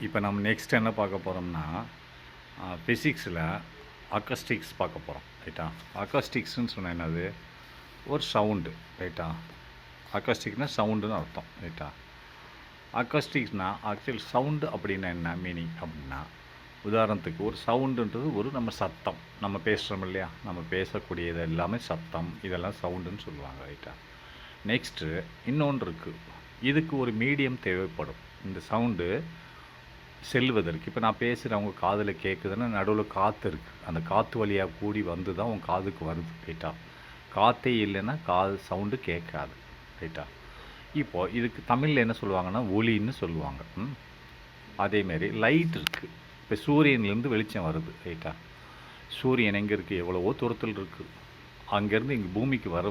இப்போ நம்ம நெக்ஸ்ட் என்ன பார்க்க போகிறோம்னா ஃபிசிக்ஸில் அக்கஸ்டிக்ஸ் பார்க்க போகிறோம். ரைட்டா? அக்கஸ்டிக்ஸ்ன்னு சொன்னால் என்னது? ஒரு சவுண்டு. ரைட்டா? அக்கஸ்டிக்னால் சவுண்டுன்னு அர்த்தம். ரைட்டா? அக்கஸ்டிக்ஸ்னால் ஆக்சுவல் சவுண்டு அப்படின்னா என்ன மீனிங் அப்படின்னா, உதாரணத்துக்கு ஒரு சவுண்டுன்றது ஒரு நம்ம சத்தம், நம்ம பேசுகிறோம் இல்லையா, நம்ம பேசக்கூடியது எல்லாமே சத்தம், இதெல்லாம் சவுண்டுன்னு சொல்லுவாங்க. ரைட்டா? நெக்ஸ்ட்டு இன்னொன்று இருக்குது, இதுக்கு ஒரு மீடியம் தேவைப்படும். இந்த சவுண்டு செல்வதற்கு, இப்போ நான் பேசுகிறேன் அவங்க காதில் கேட்குதுன்னா நடுவில் காற்று இருக்குது, அந்த காற்று வழியாக கூடி வந்து தான் உங்கள் காதுக்கு வருது. ரைட்டா? காற்றே இல்லைன்னா சவுண்டு கேட்காது. ரைட்டா? இப்போது இதுக்கு தமிழில் என்ன சொல்லுவாங்கன்னா ஒளின்னு சொல்லுவாங்க. அதேமாரி லைட் இருக்குது. இப்போ சூரியன்லேருந்து வெளிச்சம் வருது. ரைட்டா? சூரியன் எங்கே இருக்குது? எவ்வளவோ தூரத்தில் இருக்குது. அங்கேருந்து இங்கே பூமிக்கு வர்ற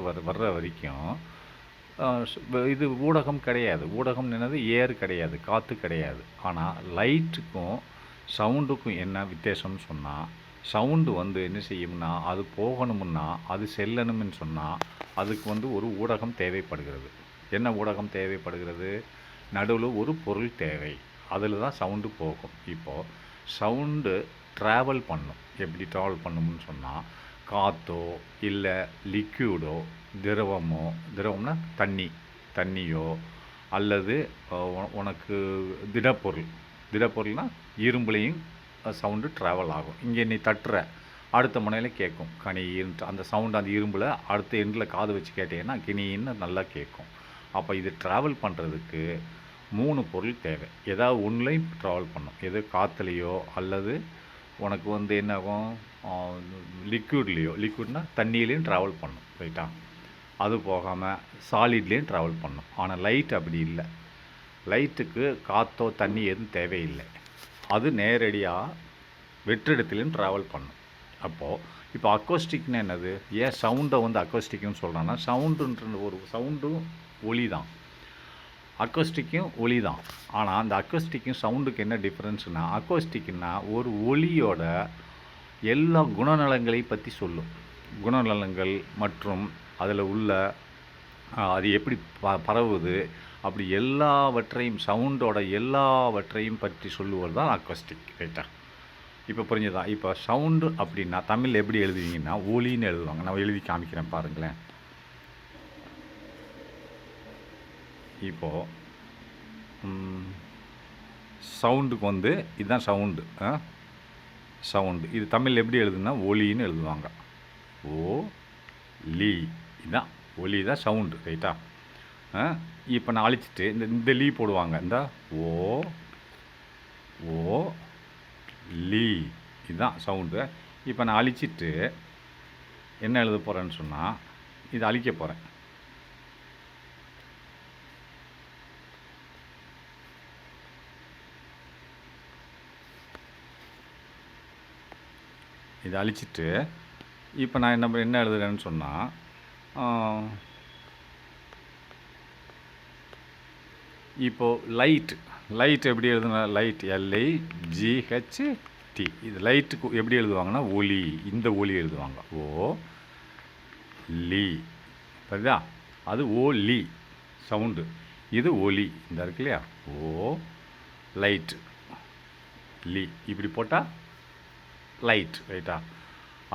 வரைக்கும் இது ஊடகம் கிடையாது. ஊடகம் என்னது? ஏர் கிடையாது, காற்று கிடையாது. ஆனால் லைட்டுக்கும் சவுண்டுக்கும் என்ன வித்தியாசம்னு சொன்னால், சவுண்டு என்ன செய்யும்னா, அது போகணும்னா, அது செல்லணும்னு சொன்னால் அதுக்கு ஒரு ஊடகம் தேவைப்படுகிறது. என்ன ஊடகம் தேவைப்படுகிறது? நடுவில் ஒரு பொருள் தேவை, அதில் தான் சவுண்டு போகும். இப்போது சவுண்டு ட்ராவல் பண்ணும். எப்படி ட்ராவல் பண்ணணும்னு சொன்னால், காற்றோ இல்லை லிக்யூடோ, திரவம்னா தண்ணியோ அல்லது உனக்கு திடப்பொருள்னால் இரும்புலையும் சவுண்டு ட்ராவல் ஆகும். இங்கே நீ தட்டுற அடுத்த முனையில் கேட்கும் கனின்ட்டு அந்த சவுண்டு, அந்த இரும்பில் அடுத்த எண்டில் காது வச்சு கேட்டீங்கன்னா கினின்னு நல்லா கேட்கும். அப்போ இது ட்ராவல் பண்ணுறதுக்கு 3 பொருள் தேவை. ஏதாவது ஒன்றுலையும் ட்ராவல் பண்ணும். எது காற்றுலையோ அல்லது உனக்கு என்னாகும் லிக்யூட்னால் தண்ணியிலையும் ட்ராவல் பண்ணும். ரைட்டா? அது போகாமல் சாலிட்லேயும் ட்ராவல் பண்ணும். ஆனால் லைட் அப்படி இல்லை. லைட்டுக்கு காற்றோ தண்ணி எதுவும் தேவையில்லை. அது நேரடியாக வெற்றிடத்துலேயும் ட்ராவல் பண்ணும். அப்போது இப்போ அக்கோஸ்டிக்னா என்னது? ஏன் சவுண்டை அக்கோஸ்டிக்னு சொல்கிறான்னா, சவுண்டுன்ற ஒரு சவுண்டும் ஒளி தான், அக்கோஸ்டிக்கும் ஒளி தான். ஆனால் அந்த அக்கோஸ்டிக்கும் சவுண்டுக்கு என்ன டிஃப்ரென்ஸ்னால், அக்கோஸ்டிக்னா ஒரு ஒளியோட எல்லா குணநலங்களையும் பற்றி சொல்லும். குணநலங்கள் மற்றும் அதில் உள்ள அது எப்படி பரவுது, அப்படி எல்லாவற்றையும் சவுண்டோட எல்லாவற்றையும் பற்றி சொல்லுவது தான் அக்கோஸ்டிக். ரைட்டா? இப்போ புரிஞ்சுதா? இப்போ சவுண்டு அப்படின்னா தமிழ் எப்படி எழுதுவீங்கன்னா ஒலின்னு எழுதுவாங்க. நான் எழுதி காமிக்கிறேன் பாருங்களேன். இப்போது சவுண்டுக்கு இதுதான் சவுண்டு. சவுண்டு இது தமிழ் எப்படி எழுதுனா ஒலின்னு எழுதுவாங்க. ஓ லீ, இதுதான் ஒலி தான் சவுண்டு. ரைட்டா? இப்போ நான் அழிச்சிட்டு இந்த லீ போடுவாங்க. இந்த ஓ லீ, இதுதான் சவுண்டு. இப்போ நான் அழிச்சிட்டு என்ன எழுத போகிறேன்னு சொன்னால், இதை அழிக்க போகிறேன். இதை அழிச்சிட்டு இப்போ நான் என்ன எழுதுறேன்னு சொன்னால், இப்போது லைட் எப்படி எழுதுனா, லைட் LIGHT. இது லைட்டுக்கு எப்படி எழுதுவாங்கன்னா ஒலி, இந்த ஒலி எழுதுவாங்க. ஓ லீ, சரிதா? அது ஓ லீ சவுண்டு, இது ஒலி. இந்த இருக்கு இல்லையா? ஓ லைட் லீ, இப்படி போட்டால் லைட். ரைட்டா?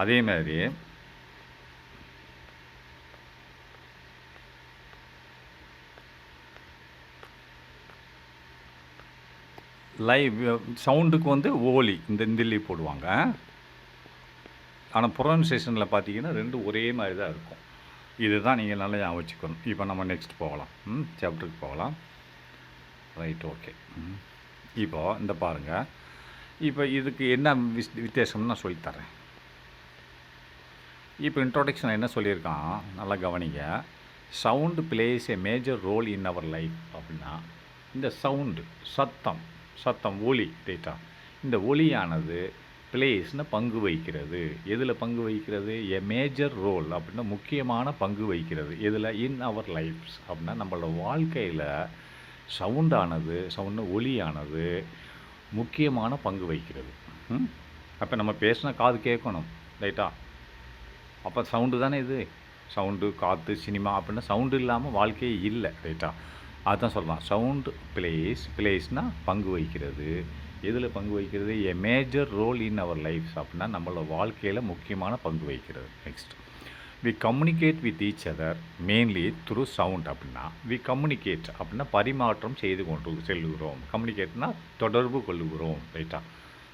அதே மாதிரி சவுண்டுக்கு ஓலி, இந்த லீ போடுவாங்க. ஆனால் ப்ரொனன்சியேஷனில் பார்த்தீங்கன்னா ரெண்டும் ஒரே மாதிரி தான் இருக்கும். இதுதான் நீங்கள் நல்லா ஞாபகம் வச்சுக்கணும். இப்போ நம்ம நெக்ஸ்ட் போகலாம், சாப்டருக்கு போகலாம். Right, okay. இப்போது இந்த பாருங்கள், இப்போ இதுக்கு என்ன வித்தியாசம்னு நான் சொல்லித்தரேன். இப்போ இன்ட்ரோடக்ஷன் என்ன சொல்லியிருக்கான் நல்லா கவனிங்க. Sound plays a major role in our life அப்படின்னா, இந்த சவுண்டு சத்தம் ஒலி. ரைட்டா? இந்த ஒலியானது பிளேஸ்னு பங்கு வகிக்கிறது. எதில் பங்கு வகிக்கிறது? ஏ மேஜர் ரோல் அப்படின்னா முக்கியமான பங்கு வகிக்கிறது. எதில்? இன் அவர் லைஃப்ஸ் அப்படின்னா நம்மளோட வாழ்க்கையில் சவுண்டு ஒலியானது முக்கியமான பங்கு வகிக்கிறது. அப்போ நம்ம பேசினா காது கேட்கணும். ரைட்டா? அப்போ சவுண்டு தானே இது. சவுண்டு, காற்று, சினிமா அப்படின்னா சவுண்டு இல்லாமல் வாழ்க்கையே இல்லை. ரைட்டா? அதுதான் சொல்லலாம். சவுண்டு பிளேஸ்னால் பங்கு வகிக்கிறது எதில் பங்கு வகிக்கிறது? A major role in our life அப்படின்னா நம்மளோட வாழ்க்கையில் முக்கியமான பங்கு வகிக்கிறது. Next, we communicate with each other mainly through sound அப்படின்னா வி கம்யூனிகேட் அப்படின்னா பரிமாற்றம் செய்து கொண்டு செல்லுகிறோம். கம்யூனிகேட்னா தொடர்பு கொள்ளுகிறோம். ரைட்டா?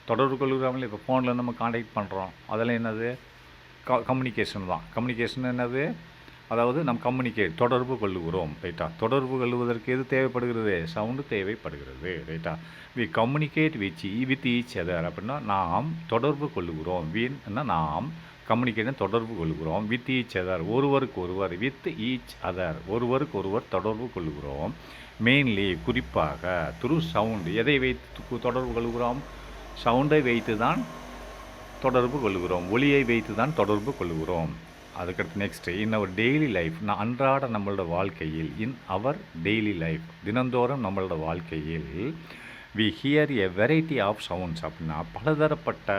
தொடர்பு கொள்ளுகிறோம்ல. இப்போ ஃபோனில் நம்ம காண்டாக்ட் பண்ணுறோம், அதெல்லாம் என்னது? கம்யூனிகேஷன் தான். கம்யூனிகேஷன் என்னது? அதாவது நம்ம கம்யூனிகேட் தொடர்பு கொள்ளுகிறோம். ரைட்டா? தொடர்பு கொள்ளுவதற்கு எது தேவைப்படுகிறது? சவுண்டு தேவைப்படுகிறது. ரைட்டா? We communicate with each other அப்படின்னா நாம் தொடர்பு கொள்ளுகிறோம். வீன்னா நாம், கம்யூனிகேட்னா தொடர்பு கொள்கிறோம். வித் ஈச் அதர் ஒருவருக்கு ஒருவர், வித் ஈச் அதர் ஒருவருக்கு ஒருவர் தொடர்பு கொள்கிறோம். மெயின்லி குறிப்பாக த்ரூ சவுண்டு. எதை வைத்து தொடர்பு கொள்கிறோம்? சவுண்டை வைத்து தான் தொடர்பு கொள்கிறோம். ஒளியை வைத்து தான் தொடர்பு கொள்கிறோம். அதுக்கடுத்து நெக்ஸ்ட்டு, இன் அவர் டெய்லி லைஃப், நான் அன்றாட நம்மளோட வாழ்க்கையில், இன் அவர் டெய்லி லைஃப் தினந்தோறும் நம்மளோட வாழ்க்கையில், we hear a variety of sounds அப்படின்னா பலதரப்பட்ட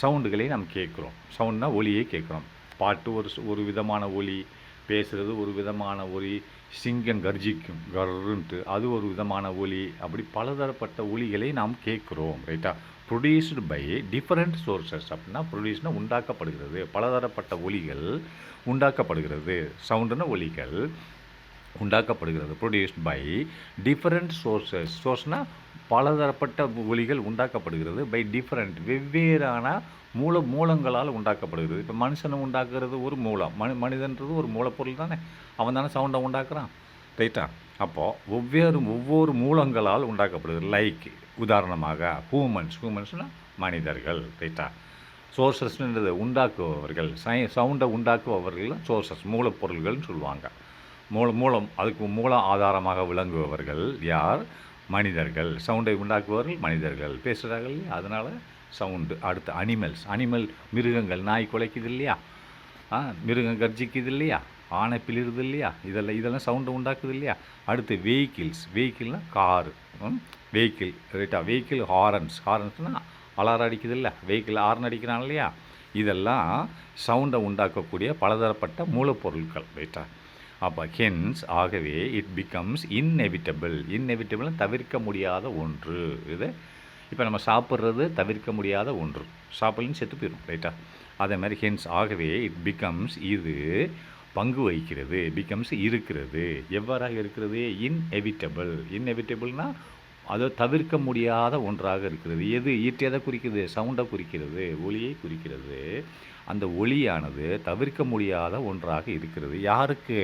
சவுண்டுகளை நம்ம கேட்குறோம். சவுண்ட்னா ஒலியை கேட்குறோம். பாட்டு ஒரு விதமான ஒலி, பேசுகிறது ஒரு விதமான ஒலி, சிங்கம் கர்ஜிக்கும் கருன்ட்டு அது ஒரு விதமான ஒலி, அப்படி பலதரப்பட்ட ஒலிகளை நாம் கேட்குறோம். ரைட்டா? ப்ரொடியூஸ்டு பை டிஃப்ரெண்ட் சோர்சஸ் அப்படின்னா ப்ரொடியூஸ்னா உண்டாக்கப்படுகிறது. பலதரப்பட்ட ஒலிகள் உண்டாக்கப்படுகிறது. சவுண்டுனா ஒலிகள் உண்டாக்கப்படுகிறது. Produced by different sources. சோர்ஸ்னால் பலதரப்பட்ட ஒலிகள் உண்டாக்கப்படுகிறது. பை டிஃப்ரெண்ட் வெவ்வேறான மூலங்களால் உண்டாக்கப்படுகிறது. இப்போ மனுஷனை உண்டாக்குறது ஒரு மூலம், மனிதன்றது ஒரு மூலப்பொருள் தானே, அவன் தானே சவுண்டை உண்டாக்குறான். ரைட்டா? அப்போது ஒவ்வொரு மூலங்களால் உண்டாக்கப்படுகிறது. லைக் உதாரணமாக ஹூமன்ஸ்னால் மனிதர்கள். ரைட்டா? சோர்சஸ்ன்றது உண்டாக்குபவர்கள், சவுண்டை உண்டாக்குபவர்கள் சோர்சஸ், மூலப்பொருள்கள்னு சொல்லுவாங்க. மூலம் அதுக்கு மூல ஆதாரமாக விளங்குபவர்கள் யார்? மனிதர்கள். சவுண்டை உண்டாக்குபவர்கள் மனிதர்கள். பேசுகிறார்கள், அதனால் சவுண்டு. அடுத்து அனிமல் மிருகங்கள். நாய் குலைக்குது இல்லையா, மிருகம் கர்ஜிக்குது இல்லையா, ஆனை பிளிருது இல்லையா, இதெல்லாம் சவுண்டை உண்டாக்குது இல்லையா. அடுத்து வெஹிக்கிள்னால் காரு. வெஹிக்கிள். ரைட்டா? வெஹிக்கிள் ஹாரன்ஸ்னால் அலாரம் அடிக்குது இல்லை, வெஹிக்கிள் ஹார்ன் அடிக்கிறான் இல்லையா, இதெல்லாம் சவுண்டை உண்டாக்கக்கூடிய பலதரப்பட்ட மூலப்பொருட்கள். ரைட்டா? அப்போ ஹென்ஸ் ஆகவே இட் பிகம்ஸ் இன்எவிட்டபிள் தவிர்க்க முடியாத ஒன்று. இது இப்போ நம்ம சாப்பிட்றது தவிர்க்க முடியாத ஒன்று, சாப்பிட்லன்னு செத்து போயிடும். ரைட்டா? அதே மாதிரி ஹென்ஸ் ஆகவே இட் பிகம்ஸ் இது பங்கு வகிக்கிறது, பிகம்ஸ் இருக்கிறது. எவ்வாறாக இருக்கிறது? இன்எவிட்டபிள்னால் அது தவிர்க்க முடியாத ஒன்றாக இருக்கிறது. எதை குறிக்கிறது? சவுண்டை குறிக்கிறது, ஒலியை குறிக்கிறது. அந்த ஒலியானது தவிர்க்க முடியாத ஒன்றாக இருக்கிறது. யாருக்கு?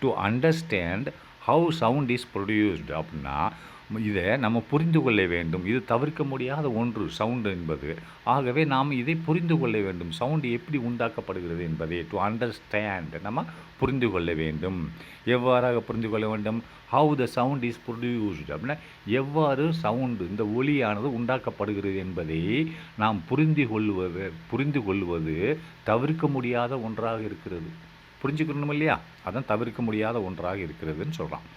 To understand how sound is produced அப்படின்னா இதை நம்ம புரிந்து கொள்ள வேண்டும். இது தவிர்க்க முடியாத ஒன்று சவுண்டு என்பது. ஆகவே நாம் இதை புரிந்து கொள்ள வேண்டும். சவுண்டு எப்படி உண்டாக்கப்படுகிறது என்பதை டு அண்டர்ஸ்டாண்ட் நம்ம புரிந்து கொள்ள வேண்டும். எவ்வாறாக புரிந்து கொள்ள வேண்டும்? How the sound is produced அப்படின்னா எவ்வாறு சவுண்டு, இந்த ஒலியானது உண்டாக்கப்படுகிறது என்பதை நாம் புரிந்து கொள்வது தவிர்க்க முடியாத ஒன்றாக இருக்கிறது. புரிஞ்சுக்கணும் இல்லையா? அதான் தவிர்க்க முடியாத ஒன்றாக இருக்கிறதுன்னு சொல்கிறான்.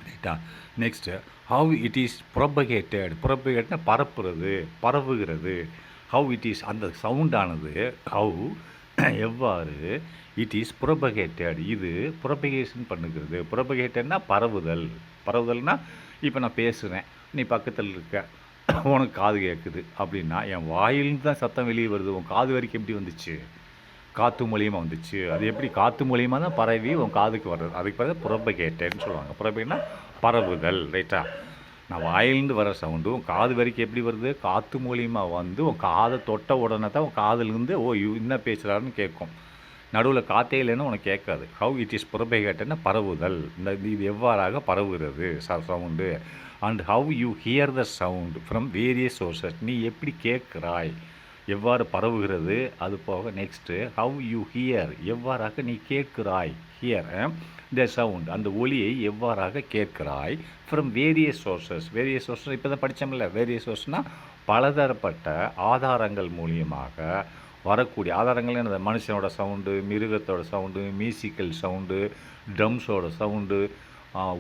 ரைட்டா? நெக்ஸ்ட்டு, ஹவு இட் இஸ் ப்ரொபகேட்னா பரவுகிறது. ஹவு இட் இஸ் அந்த சவுண்டானது, ஹவு எவ்வாறு, இட் இஸ் ப்ரொபகேட்டட் இது ப்ரொபகேஷன் பண்ணுகிறது. ப்ரொபகேட்டட்னா பரவுதல்னால் இப்போ நான் பேசுகிறேன், நீ பக்கத்தில் இருக்க, உனக்கு காது கேட்குது அப்படின்னா என் வாயிலிருந்து தான் சத்தம் வெளியே வருது, உன் காது வரைக்கும் எப்படி வந்துச்சு? காற்று மூலியமாக வந்துச்சு. அது எப்படி? காற்று மூலியமாக தான் பரவி உன் காதுக்கு வர்றது. அதுக்கு பிறகு ப்ரொபகேட்டட்னு சொல்லுவாங்க. ப்ரொபகேட்னா பரவுதல். ரைட்டா? நான் வாயிலிருந்து வர சவுண்டு உன் காது வரைக்கும் எப்படி வருது? காற்று மூலியமாக வந்து உன் காதை தொட்ட உடனே தான் உன் காதுலேருந்து என்ன பேசுகிறாருன்னு கேட்கும். நடுவில் காற்றே இல்லைன்னு உனக்கு கேட்காது. ஹவு இட் இஸ் ப்ரொபகேட்டட்னா பரவுதல். இது எவ்வாறாக பரவுகிறது sound. And how you here the sound from various sources நீ எப்படி கேட்குறாய், எவ்வாறு பரவுகிறது. அது போக நெக்ஸ்ட்டு ஹவ் யூ ஹியர் எவ்வாறாக நீ கேட்கிறாய், ஹியர் த சவுண்ட் அந்த ஒலியை எவ்வாறாக கேட்கிறாய். ஃப்ரம் வேரியஸ் சோர்சஸ் இப்போ தான் படித்தோம்ல. வேரியஸ் சோர்ஸ்னால் பலதரப்பட்ட ஆதாரங்கள் மூலியமாக வரக்கூடிய ஆதாரங்கள் என்னது? மனுஷனோட சவுண்டு, மிருகத்தோட சவுண்டு, மியூசிக்கல் சவுண்டு, ட்ரம்ஸோட சவுண்டு,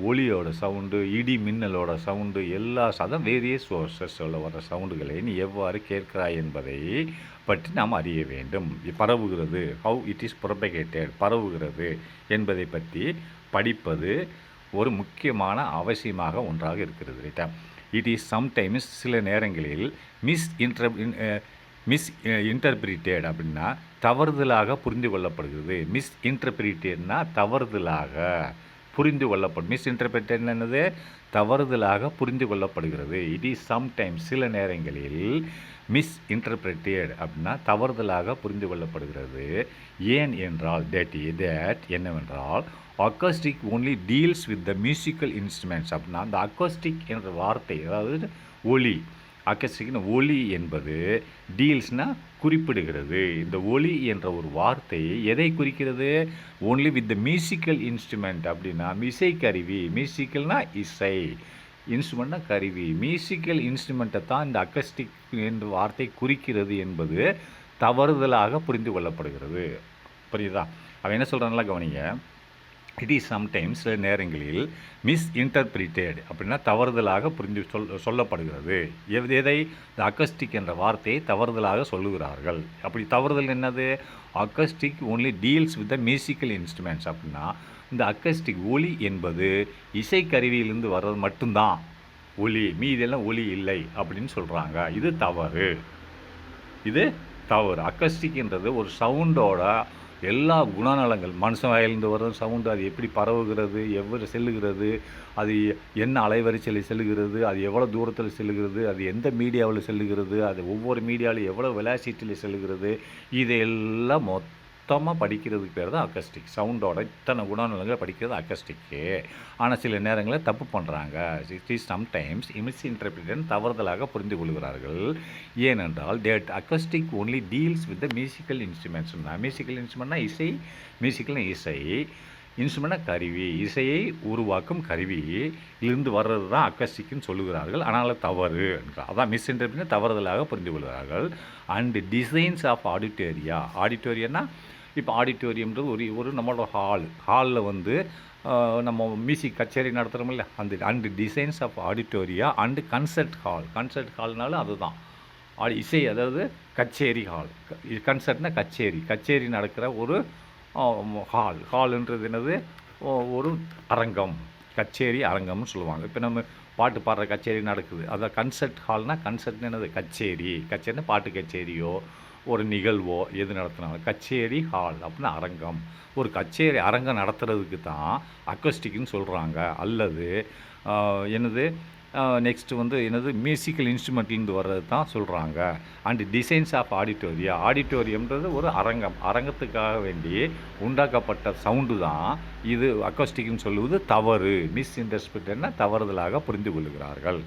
ஒலியோட சவுண்டு, இடி மின்னலோட சவுண்டு, எல்லா சதம் வேரியஸ் சோர்சஸில் வர சவுண்டுகளை நீ எவ்வாறு கேட்கிறாய் என்பதை பற்றி நாம் அறிய வேண்டும். பரவுகிறது, ஹவு இட் இஸ் ப்ரொபகேட்டட் பரவுகிறது என்பதை பற்றி படிப்பது ஒரு முக்கியமான அவசியமாக ஒன்றாக இருக்கிறது. ரைட்டா? இட் இஸ் சம்டைம்ஸ் சில நேரங்களில் மிஸ் இன்டர்பிரிட்டேட் அப்படின்னா தவறுதலாக புரிந்து கொள்ளப்படுகிறது. மிஸ் இன்டர்பிரிட்டேட்னா தவறுதலாக புரிந்து கொள்ளப்படும். மிஸ் இன்டர்பிரிட்டேட் என்னது? தவறுதலாக புரிந்து கொள்ளப்படுகிறது. இட் இஸ் சம்டைம்ஸ் சில நேரங்களில் மிஸ் இன்டர்பிரிட்டேட் அப்படின்னா தவறுதலாக புரிந்து கொள்ளப்படுகிறது. ஏன் என்றால் தேட் என்னவென்றால் acoustic only deals with the musical instruments அப்படின்னா அந்த அக்கோஸ்டிக் என்ற வார்த்தை, அதாவது ஒலி, அக்கோஸ்டிக்னு ஒலி என்பது டீல்ஸ்னால் குறிப்பிடுகிறது. இந்த ஒலி என்ற ஒரு வார்த்தை எதை குறிக்கிறது? Only with the musical instrument அப்படின்னா இசைக்கருவி. மியூசிக்கல்னா இசை, இன்ஸ்ட்ருமெண்ட்னா கருவி. மியூசிக்கல் இன்ஸ்ட்ருமெண்ட்டை தான் இந்த அக்கஸ்டிக் என்ற வார்த்தை குறிக்கிறது என்பது தவறுதலாக புரிந்து கொள்ளப்படுகிறது. புரியுதா? அவன் என்ன சொல்கிறான்ல கவனிங்க. இட் இஸ் சம்டைம்ஸ் சில நேரங்களில் மிஸ் இன்டர்பிரிட்டேட் அப்படின்னா தவறுதலாக புரிந்து சொல்லப்படுகிறது. எதை? இந்த அக்கஸ்டிக் என்ற வார்த்தையை தவறுதலாக சொல்லுகிறார்கள். அப்படி தவறுதல் என்னது? Acoustic only deals with the musical instruments அப்படின்னா இந்த அக்கஸ்டிக் ஒலி என்பது இசைக்கருவியிலிருந்து வர்றது மட்டும்தான் ஒலி, மீதெல்லாம் ஒலி இல்லை அப்படின்னு சொல்கிறாங்க. இது தவறு, இது தவறு. அக்கஸ்டிக்ன்றது ஒரு சவுண்டோட எல்லா குணநலங்கள், மனுஷன் வாயிலிருந்து வர சவுண்டு, அது எப்படி பரவுகிறது, எவ்வளவு செல்லுகிறது, அது என்ன அலைவரிசையில் செல்லுகிறது, அது எவ்வளோ தூரத்தில் செல்லுகிறது, அது எந்த மீடியாவில் செல்லுகிறது, அது ஒவ்வொரு மீடியாவில் எவ்வளோ வெலாசிட்டியில் செல்லுகிறது, இதையெல்லாம் மொத்தமாக படிக்கிறதுக்கு பேர் தான் அக்கஸ்டிக். சவுண்டோட இத்தனை குணநலங்களை படிக்கிறது அக்கஸ்டிக்கு. ஆனால் சில நேரங்களில் தப்பு பண்ணுறாங்க. It is sometimes misinterpret தவறுதலாக புரிந்து கொள்கிறார்கள். ஏனென்றால் that acoustic only deals with the musical instruments. Musical இன்ஸ்ட்ருமெண்ட்னா இசை, மியூசிக்கல்னா இசை, இன்ஸ்ட்ருமெண்ட்னா கருவி, இசையை உருவாக்கும் கருவி இருந்து வர்றது தான் அக்கஸ்டிக்னு சொல்லுகிறார்கள். ஆனால் தவறு என்றால் அதான் மிஸ் இன்டர்பிரேட் தவறுதலாக புரிந்து கொள்கிறார்கள். அண்டு டிசைன்ஸ் ஆஃப் ஆடிட்டோரியன்னா இப்போ ஆடிட்டோரியம்ன்றது ஒரு நம்மளோட ஹாலில் வந்து நம்ம மியூசிக் கச்சேரி நடத்துகிறோம் இல்லை, and designs of auditoria and concert ஹால்னாலும் அதுதான் இசை, அதாவது கச்சேரி ஹால். கன்சர்ட்னா கச்சேரி நடக்கிற ஒரு ஹால்ன்றது என்னது? ஒரு அரங்கம், கச்சேரி அரங்கம்னு சொல்லுவாங்க. இப்போ நம்ம பாட்டு பாடுற கச்சேரி நடக்குது, அதான் கன்சர்ட் ஹால்னால் கன்சர்ட்னு என்னது? கச்சேரினா பாட்டு கச்சேரியோ ஒரு நிகழ்வோ எது நடத்தினாலும் கச்சேரி ஹால் அப்படின்னா அரங்கம். ஒரு கச்சேரி அரங்கம் நடத்துறதுக்கு தான் அக்கஸ்டிக்னு சொல்கிறாங்க. அல்லது என்னது நெக்ஸ்ட்டு வந்து என்னது மியூசிக்கல் இன்ஸ்ட்ருமெண்ட்லேருந்து வர்றது தான் சொல்கிறாங்க. அண்டு டிசைன்ஸ் ஆஃப் ஆடிட்டோரியம்ன்றது ஒரு அரங்கத்துக்காக வேண்டி உண்டாக்கப்பட்ட சவுண்டு தான் இது அக்கஸ்டிக்னு சொல்லுவது தவறு. மிஸ் இன்டர்பிரேட்னா தவறுதலாக புரிந்து கொள்கிறார்கள்.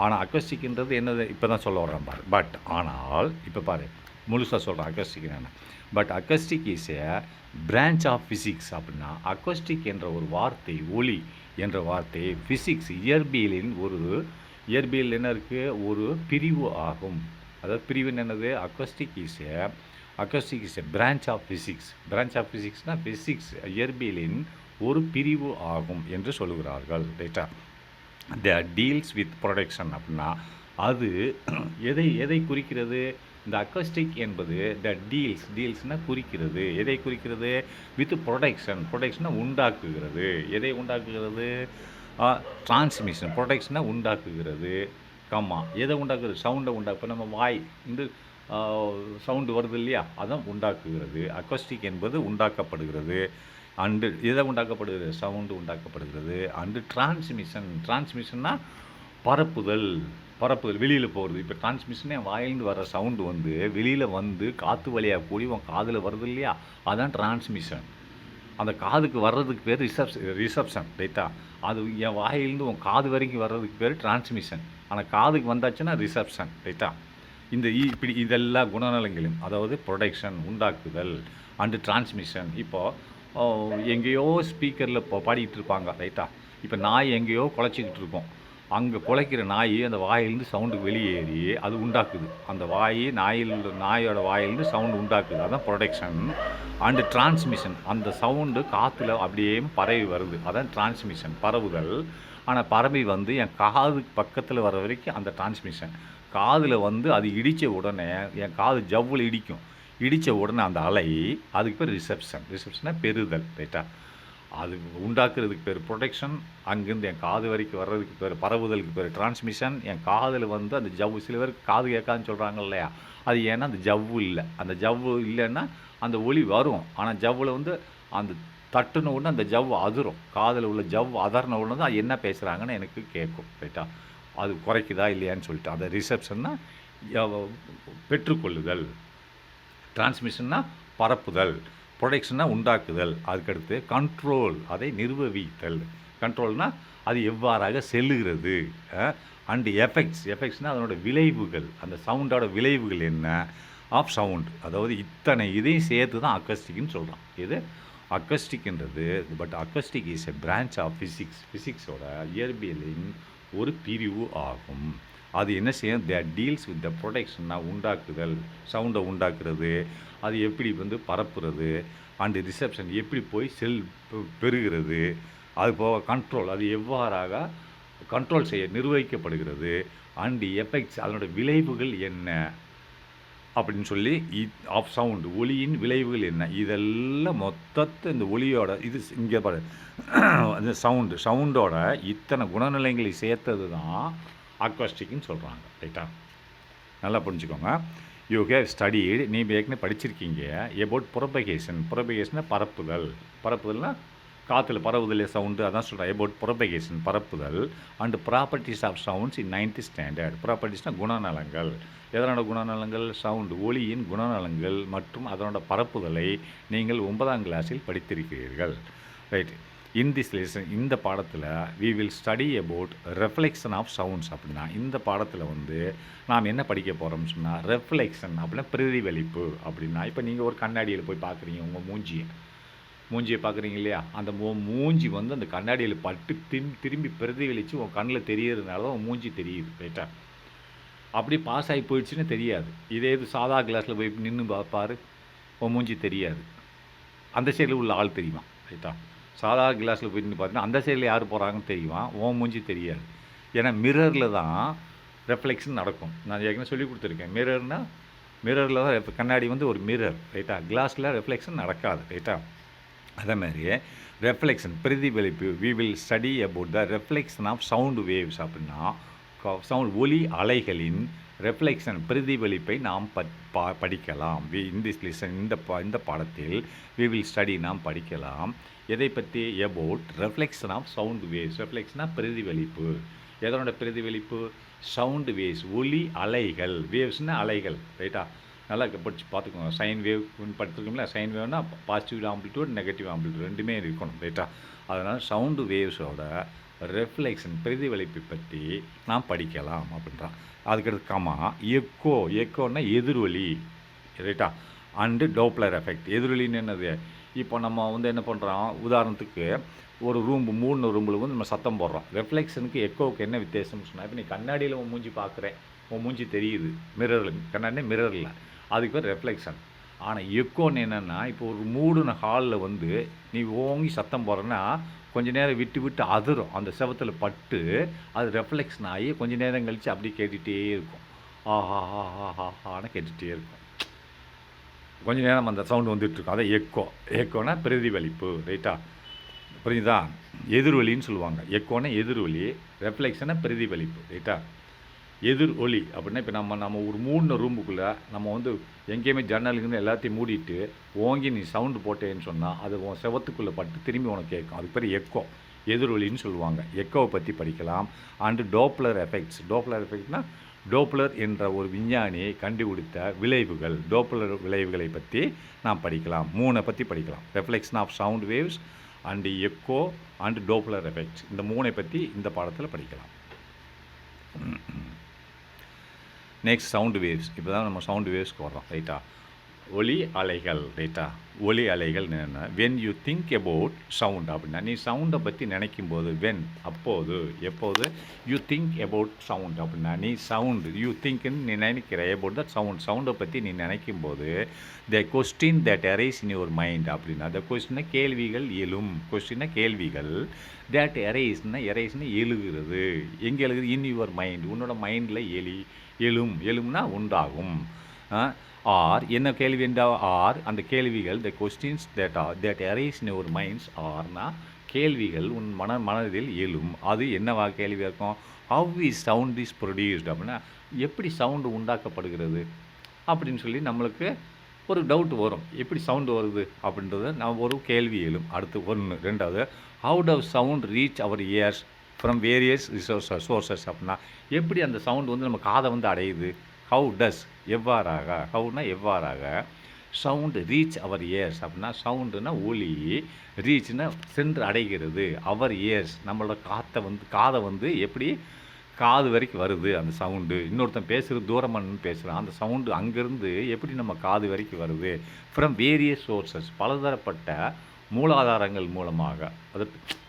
ஆனால் அக்கஸ்டிக்ன்றது என்னது இப்போ தான் சொல்ல வர்றேன் பாரு. பட் ஆனால் இப்போ பாரு முழுசாக சொல்கிறேன் அக்கஸ்டிக் என்ன. But acoustic is a branch of physics அப்படின்னா அக்கஸ்டிக் என்ற ஒரு வார்த்தை, ஒலி என்ற வார்த்தை ஃபிசிக்ஸ் இயற்பியல் என்ன இருக்குது? ஒரு பிரிவு ஆகும். அதாவது பிரிவு என்னது? Acoustic is a branch of ஃபிசிக்ஸ்னால் ஃபிசிக்ஸ் இயற்பியலின் ஒரு பிரிவு ஆகும் என்று சொல்லுகிறார்கள். ரைட்டா? த டீல்ஸ் வித் ப்ரொடக்ஷன் அப்படின்னா அது எதை குறிக்கிறது? இந்த அக்கஸ்டிக் என்பது த டீல்ஸ்னால் குறிக்கிறது. எதை குறிக்கிறது? வித் ப்ரொடக்ஷனாக உண்டாக்குகிறது. எதை உண்டாக்குகிறது? டிரான்ஸ்மிஷன். ப்ரொடக்ஷனாக உண்டாக்குகிறது. எதை உண்டாக்குறது? சவுண்டை இப்போ நம்ம வாய் வந்து சவுண்டு வருது இல்லையா, அதான் உண்டாக்குகிறது. அக்கஸ்டிக் என்பது உண்டாக்கப்படுகிறது. அண்டு எதை உண்டாக்கப்படுகிறது? சவுண்டு உண்டாக்கப்படுகிறது. அண்டு டிரான்ஸ்மிஷன்னா பரப்புதல் வெளியில் போகிறது. இப்போ டிரான்ஸ்மிஷனே வாயிலிருந்து வர சவுண்டு வந்து வெளியில் வந்து காற்று வழியாக கூடி உன் காதில் வருது இல்லையா, அதான் டிரான்ஸ்மிஷன். அந்த காதுக்கு வர்றதுக்கு பேர் ரிசப்ஷன். ரைட்டா? அது என் வாயிலிருந்து உன் காது வரைக்கும் வர்றதுக்கு பேர் டிரான்ஸ்மிஷன். ஆனால் காதுக்கு வந்தாச்சுன்னா ரிசப்ஷன். ரைட்டா? இப்படி இதெல்லாம் குணநலங்களும், அதாவது ப்ரொடக்ஷன் உண்டாக்குதல் அண்டு டிரான்ஸ்மிஷன். இப்போது எங்கேயோ ஸ்பீக்கரில் பாடிக்கிட்டு இருப்பாங்க. ரைட்டா? இப்போ நாய் எங்கேயோ குலைச்சிக்கிட்டு இருக்கோம். அங்கே குலைக்கிற நாய் அந்த வாயிலிருந்து சவுண்டு வெளியேறி அது உண்டாக்குது. அந்த நாயோட வாயிலிருந்து சவுண்டு உண்டாக்குது. அதான் ப்ரொடக்ஷன். அண்டு டிரான்ஸ்மிஷன், அந்த சவுண்டு காற்றுல அப்படியே பரவி வருது. அதான் டிரான்ஸ்மிஷன், பரவுதல். ஆனால் பரவி வந்து என் காதுக்கு பக்கத்தில் வர வரைக்கும் அந்த டிரான்ஸ்மிஷன். காதில் வந்து அது இடித்த உடனே என் காது ஜவ்வில் இடித்த உடனே அந்த அலை, அதுக்கு பேர் ரிசப்ஷனாக பெறுதல். ரைட்டா? அது உண்டாக்குறதுக்கு பேர் ப்ரொடெக்ஷன், அங்கேருந்து என் காது வரைக்கும் வர்றதுக்கு பேர் பரவுதலுக்கு பேர் டிரான்ஸ்மிஷன். என் காதில் வந்து அந்த ஜவ்வு, சில பேருக்கு காது கேட்காதுன்னு சொல்கிறாங்க இல்லையா, அது ஏன்னா அந்த ஜவ்வு இல்லை. அந்த ஜவ்வு இல்லைன்னா அந்த ஒலி வரும், ஆனால் ஜவ்வில் வந்து அந்த தட்டுன உடனே அந்த ஜவ்வு அதிரும். காதில் உள்ள ஜவ்வு அதர்ன உடனே தான் என்ன பேசுகிறாங்கன்னு எனக்கு கேட்கும். ரைட்டா, அது குறைக்குதா இல்லையான்னு சொல்லிட்டு. அந்த ரிசப்ஷன்னா பெற்றுக்கொள்ளுதல், டிரான்ஸ்மிஷன்னா பரப்புதல், ப்ரொடக்ஷன்னா உண்டாக்குதல், அதுக்கடுத்து கண்ட்ரோல் அதை நிர்வகித்தல். கண்ட்ரோல்னால் அது எவ்வாறாக செல்லுகிறது. அண்டு எஃபெக்ட்ஸ்னால் அதனோட விளைவுகள், அந்த சவுண்டோட விளைவுகள் என்ன ஆஃப் சவுண்ட். அதாவது இத்தனை இதையும் சேர்த்து தான் அக்கஸ்டிக்னு சொல்கிறான். இது அக்கஸ்டிக்ன்றது, but acoustic is a branch of ஃபிசிக்ஸோட இயற்பியலின் ஒரு பிரிவு ஆகும். அது என்ன செய்யும், தே டீல்ஸ் வித் த ப்ரொடக்ஷன்னா உண்டாக்குதல், சவுண்டை உண்டாக்குறது, அது எப்படி வந்து பரப்புறது, அண்டு ரிசப்ஷன் எப்படி போய் பெறுகிறது, அது போக கண்ட்ரோல் அது எவ்வாறாக கண்ட்ரோல் செய்ய நிர்வகிக்கப்படுகிறது, அண்டு எஃபெக்ட்ஸ் அதனோட விளைவுகள் என்ன அப்படின்னு சொல்லி ஆஃப் சவுண்டு ஒலியின் விளைவுகள் என்ன, இதெல்லாம் மொத்தத்தை இந்த ஒலியோட இது இங்கே பாரு அந்த சவுண்டோட இத்தனை குணநிலைகளை சேர்த்தது தான் அக்வாஸ்டிக்னு சொல்கிறாங்க. ரைட்டா, நல்லா புரிஞ்சுக்கோங்க. யூ ஹேவ் ஸ்டடீடு, நீ ஏற்கனவே படிச்சிருக்கீங்க, எபவுட் புரபகேஷனை பரப்புதல்னால் காற்றுல பரவுதல் சவுண்டு, அதான் சொல்கிறேன். எபவுட் புரபகேஷன் பரப்புதல், and properties of sounds in 9th standard. ப்ராப்பர்ட்டிஸ்னால் குணநலங்கள். எதனோட குணநலங்கள், சவுண்டு ஒலியின் குணநலங்கள் மற்றும் அதனோட பரப்புதலை நீங்கள் 9ஆம் கிளாஸில் படித்திருக்கிறீர்கள். ரைட், இன் திஸ் லெசன், இந்த பாடத்தில் we will study about reflection of sounds. அப்படின்னா இந்த பாடத்தில் வந்து நாம் என்ன படிக்க போகிறோம்னு சொன்னால், ரெஃப்ளெக்ஷன் அப்படின்னா பிரதிபலிப்பு. அப்படின்னா இப்போ நீங்கள் ஒரு கண்ணாடியில் போய் பார்க்குறீங்க, உங்கள் மூஞ்சியை பார்க்குறீங்க இல்லையா, அந்த மூஞ்சி வந்து அந்த கண்ணாடியில் பட்டு திரும்பி பிரதிபலித்து உங்கள் கண்ணில் தெரியறதுனால தான் உன் மூஞ்சி தெரியுது. ரைட்டா, அப்படி பாஸ் ஆகி போயிடுச்சுன்னு தெரியாது. இதே இது சாதா கிளாஸில் போய் நின்று பார்ப்பாரு, உன் மூஞ்சி தெரியாது. அந்த சைடில் உள்ள ஆள் தெரியுமா? ரைட்டா, சாதா கிளாஸில் போய் நின்று பார்த்தீங்கன்னா அந்த சைடில் யார் போகிறாங்கன்னு தெரியுமா, உன் மூஞ்சி தெரியாது. ஏன்னா மிரரில் தான் ரெஃப்ளெக்ஷன் நடக்கும். நான் ஏற்கனவே சொல்லி கொடுத்துருக்கேன். மிரரில் தான் கண்ணாடி வந்து ஒரு மிரர். ரைட்டா, கிளாஸில் ரெஃப்ளெக்ஷன் நடக்காது. ரைட்டா, அதே மாதிரி ரெஃப்ளெக்ஷன் பிரதிபலிப்பு. We will study about the reflection of sound waves. அப்படின்னா ஒலி அலைகளின் ரெஃப்ளெக்ஷன் பிரதிபலிப்பை நாம் படிக்கலாம். இன் திஸ் லெசன், இந்த பாடத்தில் வி வில் ஸ்டடி நாம் படிக்கலாம். எதை பற்றி, about reflection of sound waves. ரெஃப்ளெக்ஷனாக பிரதிபலிப்பு. எதனோட பிரதிபலிப்பு, சவுண்டு வேவ்ஸ் ஒலி அலைகள். வேவ்ஸ்னால் அலைகள். ரைட்டா, நல்லா படித்து பார்த்துக்கோங்க. சைன் வேவ் படித்துருக்கோம்ல, சைன் வேவ்னா பாசிட்டிவ் ஆம்பிளிட்யூட் நெகட்டிவ் ஆம்பிளிட்யூட் ரெண்டுமே இருக்கணும். ரைட்டா, அதனால் சவுண்டு வேவ்ஸோட ரெஃப்ளெக்ஷன் பிரதிபலிப்பை பற்றி நாம் படிக்கலாம் அப்படின்றான். அதுக்கடுத்து எக்கோன்னா எதிரொலி. ரைட்டா, அண்டு டோப்ளர் எஃபெக்ட். எதிரொலின்னு என்னது, இப்போ நம்ம வந்து என்ன பண்ணுறோம், உதாரணத்துக்கு ஒரு மூணு ரூமில் வந்து நம்ம சத்தம் போடுறோம். ரெஃப்ளெக்ஷனுக்கு எக்கோவுக்கு என்ன வித்தியாசம்னு சொன்னால், இப்போ நீ கண்ணாடியில் உன் மூஞ்சி பார்க்குறேன், உன் மூஞ்சி தெரியுது கண்ணாடி மிரரில், அதுக்கு பேர் ரெஃப்ளெக்ஷன். ஆனால் எக்கோன்னு என்னென்னா, இப்போ ஒரு மூடுன ஹாலில் வந்து நீ ஓங்கி சத்தம் போடுறேன்னா கொஞ்சம் நேரம் விட்டு அதிரும், அந்த செவத்தில் பட்டு அது ரெஃப்ளெக்ஷன் ஆகி கொஞ்சம் நேரம் கழித்து அப்படியே கேட்டுகிட்டே இருக்கும். ஆஹான்னு கேட்டுகிட்டே இருக்கும். கொஞ்சம் நேரம் அந்த சவுண்டு வந்துட்டுருக்கும். அதை எக்கோனா பிரதிபலிப்பு. ரைட்டா, புரியுதா? எதிரொலின்னு சொல்லுவாங்க. எக்கோனா எதிரொலி, ரெஃப்ளெக்ஷனை பிரதிபலிப்பு. ரைட்டா, எதிர் ஒலி அப்படின்னா இப்போ நம்ம ஒரு மூணு ரூமுக்குள்ளே நம்ம வந்து எங்கேயுமே ஜன்னலுக்குன்னு எல்லாத்தையும் மூடிட்டு ஓங்கி நீ சவுண்டு போட்டேன்னு சொன்னால் அது உன் செவத்துக்குள்ளே பட்டு திரும்பி உனக்கு கேட்கும். அதுக்கு பேர் எதிரொலின்னு சொல்லுவாங்க. எக்கோவை பற்றி படிக்கலாம். அண்டு டோப்ளர் எஃபெக்ட்னால் டோப்ளர் என்ற ஒரு விஞ்ஞானியை கண்டுபிடித்த விளைவுகள், டோப்ளர் விளைவுகளை பற்றி நாம் படிக்கலாம். 3 பற்றி படிக்கலாம். Reflection of sound waves and echo and Doppler effects. இந்த 3 பற்றி இந்த பாடத்தில் படிக்கலாம். Next sound waves. இப்போ தான் நம்ம சவுண்டு வேவ்ஸ்க்கு வர்றோம். ரைட்டா, ஒலி அலைகள். ரைட்டா, ஒலி அலைகள் என்ன, when you think about sound அப்படின்னா நீ சவுண்டை பற்றி நினைக்கும் போது, எப்போது யூ திங்க் அபவுட் சவுண்ட் அப்படின்னா நீ சவுண்டு யூ திங்க்னு நீ நினைக்கிற அபவுட் த சவுண்டை பற்றி நீ நினைக்கும் போது the question that arise in your mind அப்படின்னா த கொஸ்டின்னா கேள்விகள் எழும். கேள்விகள் தட் எரைஸ்னா எழுகிறது. எங்கே எழுகுது, இன் யுவர் மைண்ட், உன்னோட மைண்டில் எழும்னா உண்டாகும். ஆர் என்ன கேள்வி என்றால், ஆர் அந்த கேள்விகள் the questions that arise in your minds ஆர்னா கேள்விகள் உன் மனதில் எழும். அது என்னவா கேள்வியாக இருக்கும்? How is sound is produced அப்படின்னா எப்படி சவுண்டு உண்டாக்கப்படுகிறது அப்படின்னு சொல்லி நம்மளுக்கு ஒரு டவுட் வரும். எப்படி சவுண்டு வருது அப்படின்றத நான் ஒரு கேள்வி எழும். அடுத்து 1. 2வது, how do sound reach our ears from various sources அப்படின்னா எப்படி அந்த சவுண்டு வந்து நம்ம காதை வந்து அடையுது? ஹவு டஸ் எவ்வாறாக, ஹவுனா எவ்வாறாக, சவுண்டு ரீச் அவர் இயர்ஸ் அப்படின்னா சவுண்டுனா ஒலி, ரீச்னா சென்று அடைகிறது, அவர் இயர்ஸ் நம்மளோட காதை வந்து எப்படி காது வரைக்கும் வருது அந்த சவுண்டு. இன்னொருத்தன் பேசுகிறது தூரமாக நின்று பேசுகிறான், அந்த சவுண்டு அங்கேருந்து எப்படி நம்ம காது வரைக்கும் வருது? ஃப்ரம் வேரியஸ் சோர்சஸ் பலதரப்பட்ட மூலாதாரங்கள் மூலமாக. அது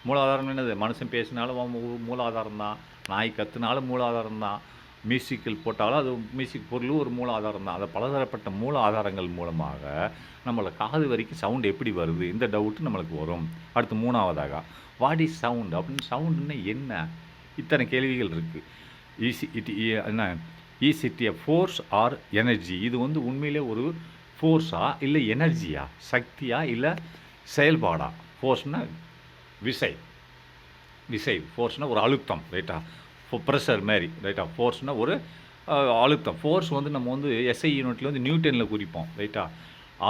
மூலாதாரம் என்னது? மனுஷன் பேசினாலும் மூலாதாரம் தான், நாய் கற்றுனாலும் மூலாதாரம் தான், மியூசிக்கல் போட்டாலும் அது மியூசிக் பொருளும் ஒரு மூலாதாரம் தான். அதை பலதரப்பட்ட மூல ஆதாரங்கள் மூலமாக நம்மளை காது வரைக்கும் சவுண்டு எப்படி வருது? இந்த டவுட்டு நம்மளுக்கு வரும். அடுத்து 3வதாக, வாட் இஸ் சவுண்ட் அப்படின்னு சவுண்டுன்னா என்ன? இத்தனை கேள்விகள் இருக்குது. Is it a fours are energy? இது வந்து உண்மையிலே ஒரு ஃபோர்ஸா இல்லை எனர்ஜியா, சக்தியா இல்லை செயல்பாடா? ஃபோர்ஸ்னால் விசை, ஃபோர்ஸ்னால் ஒரு அழுத்தம், ரைட்டா? ப்ரெஷர் மாதிரி, ரைட்டா? ஃபோர்ஸ்னால் ஒரு அழுத்தம். ஃபோர்ஸ் வந்து நம்ம வந்து எஸ்ஐ யூனிட்டில் வந்து நியூட்டனில் குறிப்போம், ரைட்டா?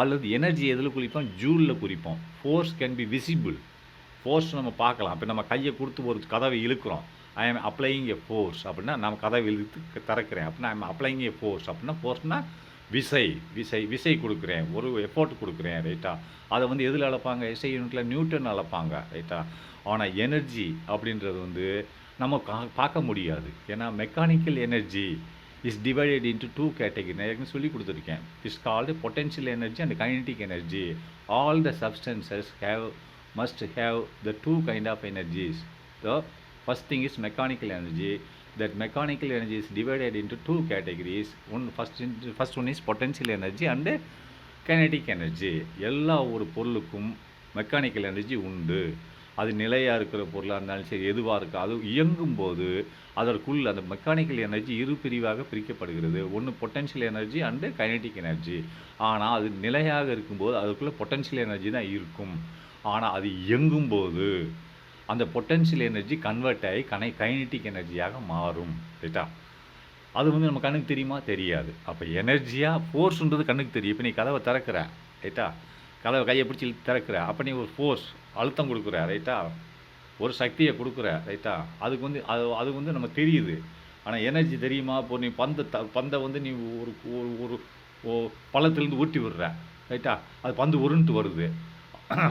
அல்லது எனர்ஜி எதில் குறிப்போம்? ஜூலில் குறிப்போம். Force can be visible. Force நம்ம பார்க்கலாம். இப்போ நம்ம கையை கொடுத்து ஒரு கதவை இழுக்கிறோம், ஐ ஆம் அப்ளையிங் ஏ ஃபோர்ஸ் அப்படின்னா நம்ம கதவை இழுத்து திறக்கிறேன் அப்படின்னா ஐ ஆம் அப்ளையிங் ஏ ஃபோர்ஸ் அப்படின்னா ஃபோர்ஸ்னால் விசை கொடுக்குறேன், ஒரு எஃபோர்ட் கொடுக்குறேன், ரைட்டா? அதை வந்து எதில் அளப்பாங்க? எஸ்ஐ யூனிட்டில் நியூட்டன் அளப்பாங்க, ரைட்டா? ஆனால் எனர்ஜி அப்படின்றது வந்து நம்ம பார்க்க முடியாது. ஏன்னா mechanical energy is divided into 2 category. நான் ஏற்கனவே சொல்லி கொடுத்துருக்கேன். It's called potential energy and kinetic energy. All the substances must have the 2 kind of energies. The first thing is mechanical energy. That mechanical energy is divided into 2 categories. First one is potential energy and kinetic energy. எல்லா ஒரு பொருளுக்கும் mechanical energy உண்டு. அது நிலையாக இருக்கிற பொருளாக இருந்தாலும் சரி, எதுவாக இருக்குது, அது இயங்கும்போது அதற்குள் அந்த மெக்கானிக்கல் எனர்ஜி இரு பிரிவாக பிரிக்கப்படுகிறது. ஒன்று potential energy and kinetic energy. ஆனால் அது நிலையாக இருக்கும்போது அதுக்குள்ளே பொட்டென்ஷியல் எனர்ஜி தான் இருக்கும். ஆனால் அது இயங்கும்போது அந்த பொட்டென்ஷியல் எனர்ஜி கன்வெர்ட் ஆகி கைனடிக் எனர்ஜியாக மாறும், ரைட்டா? அது வந்து நம்ம கண்ணுக்கு தெரியுமா? தெரியாது. அப்போ எனர்ஜியாக ஃபோர்ஸுன்றது கண்ணுக்கு தெரியும். இப்போ நீ கதவை திறக்கிற, ரைட்டா? கதவை கையை பிடிச்சி திறக்கிற, அப்போ நீ ஒரு ஃபோர்ஸ் அழுத்தம் கொடுக்குற, ரைட்டா? ஒரு சக்தியை கொடுக்குற, ரைட்டா? அதுக்கு வந்து அது வந்து நம்ம தெரியுது. ஆனால் எனர்ஜி தெரியுமா? இப்போ நீ பந்தை வந்து நீ ஒரு ஒரு பள்ளத்துலேருந்து ஊட்டி விடுற, ரைட்டா? அது பந்து உருண்டு வருது.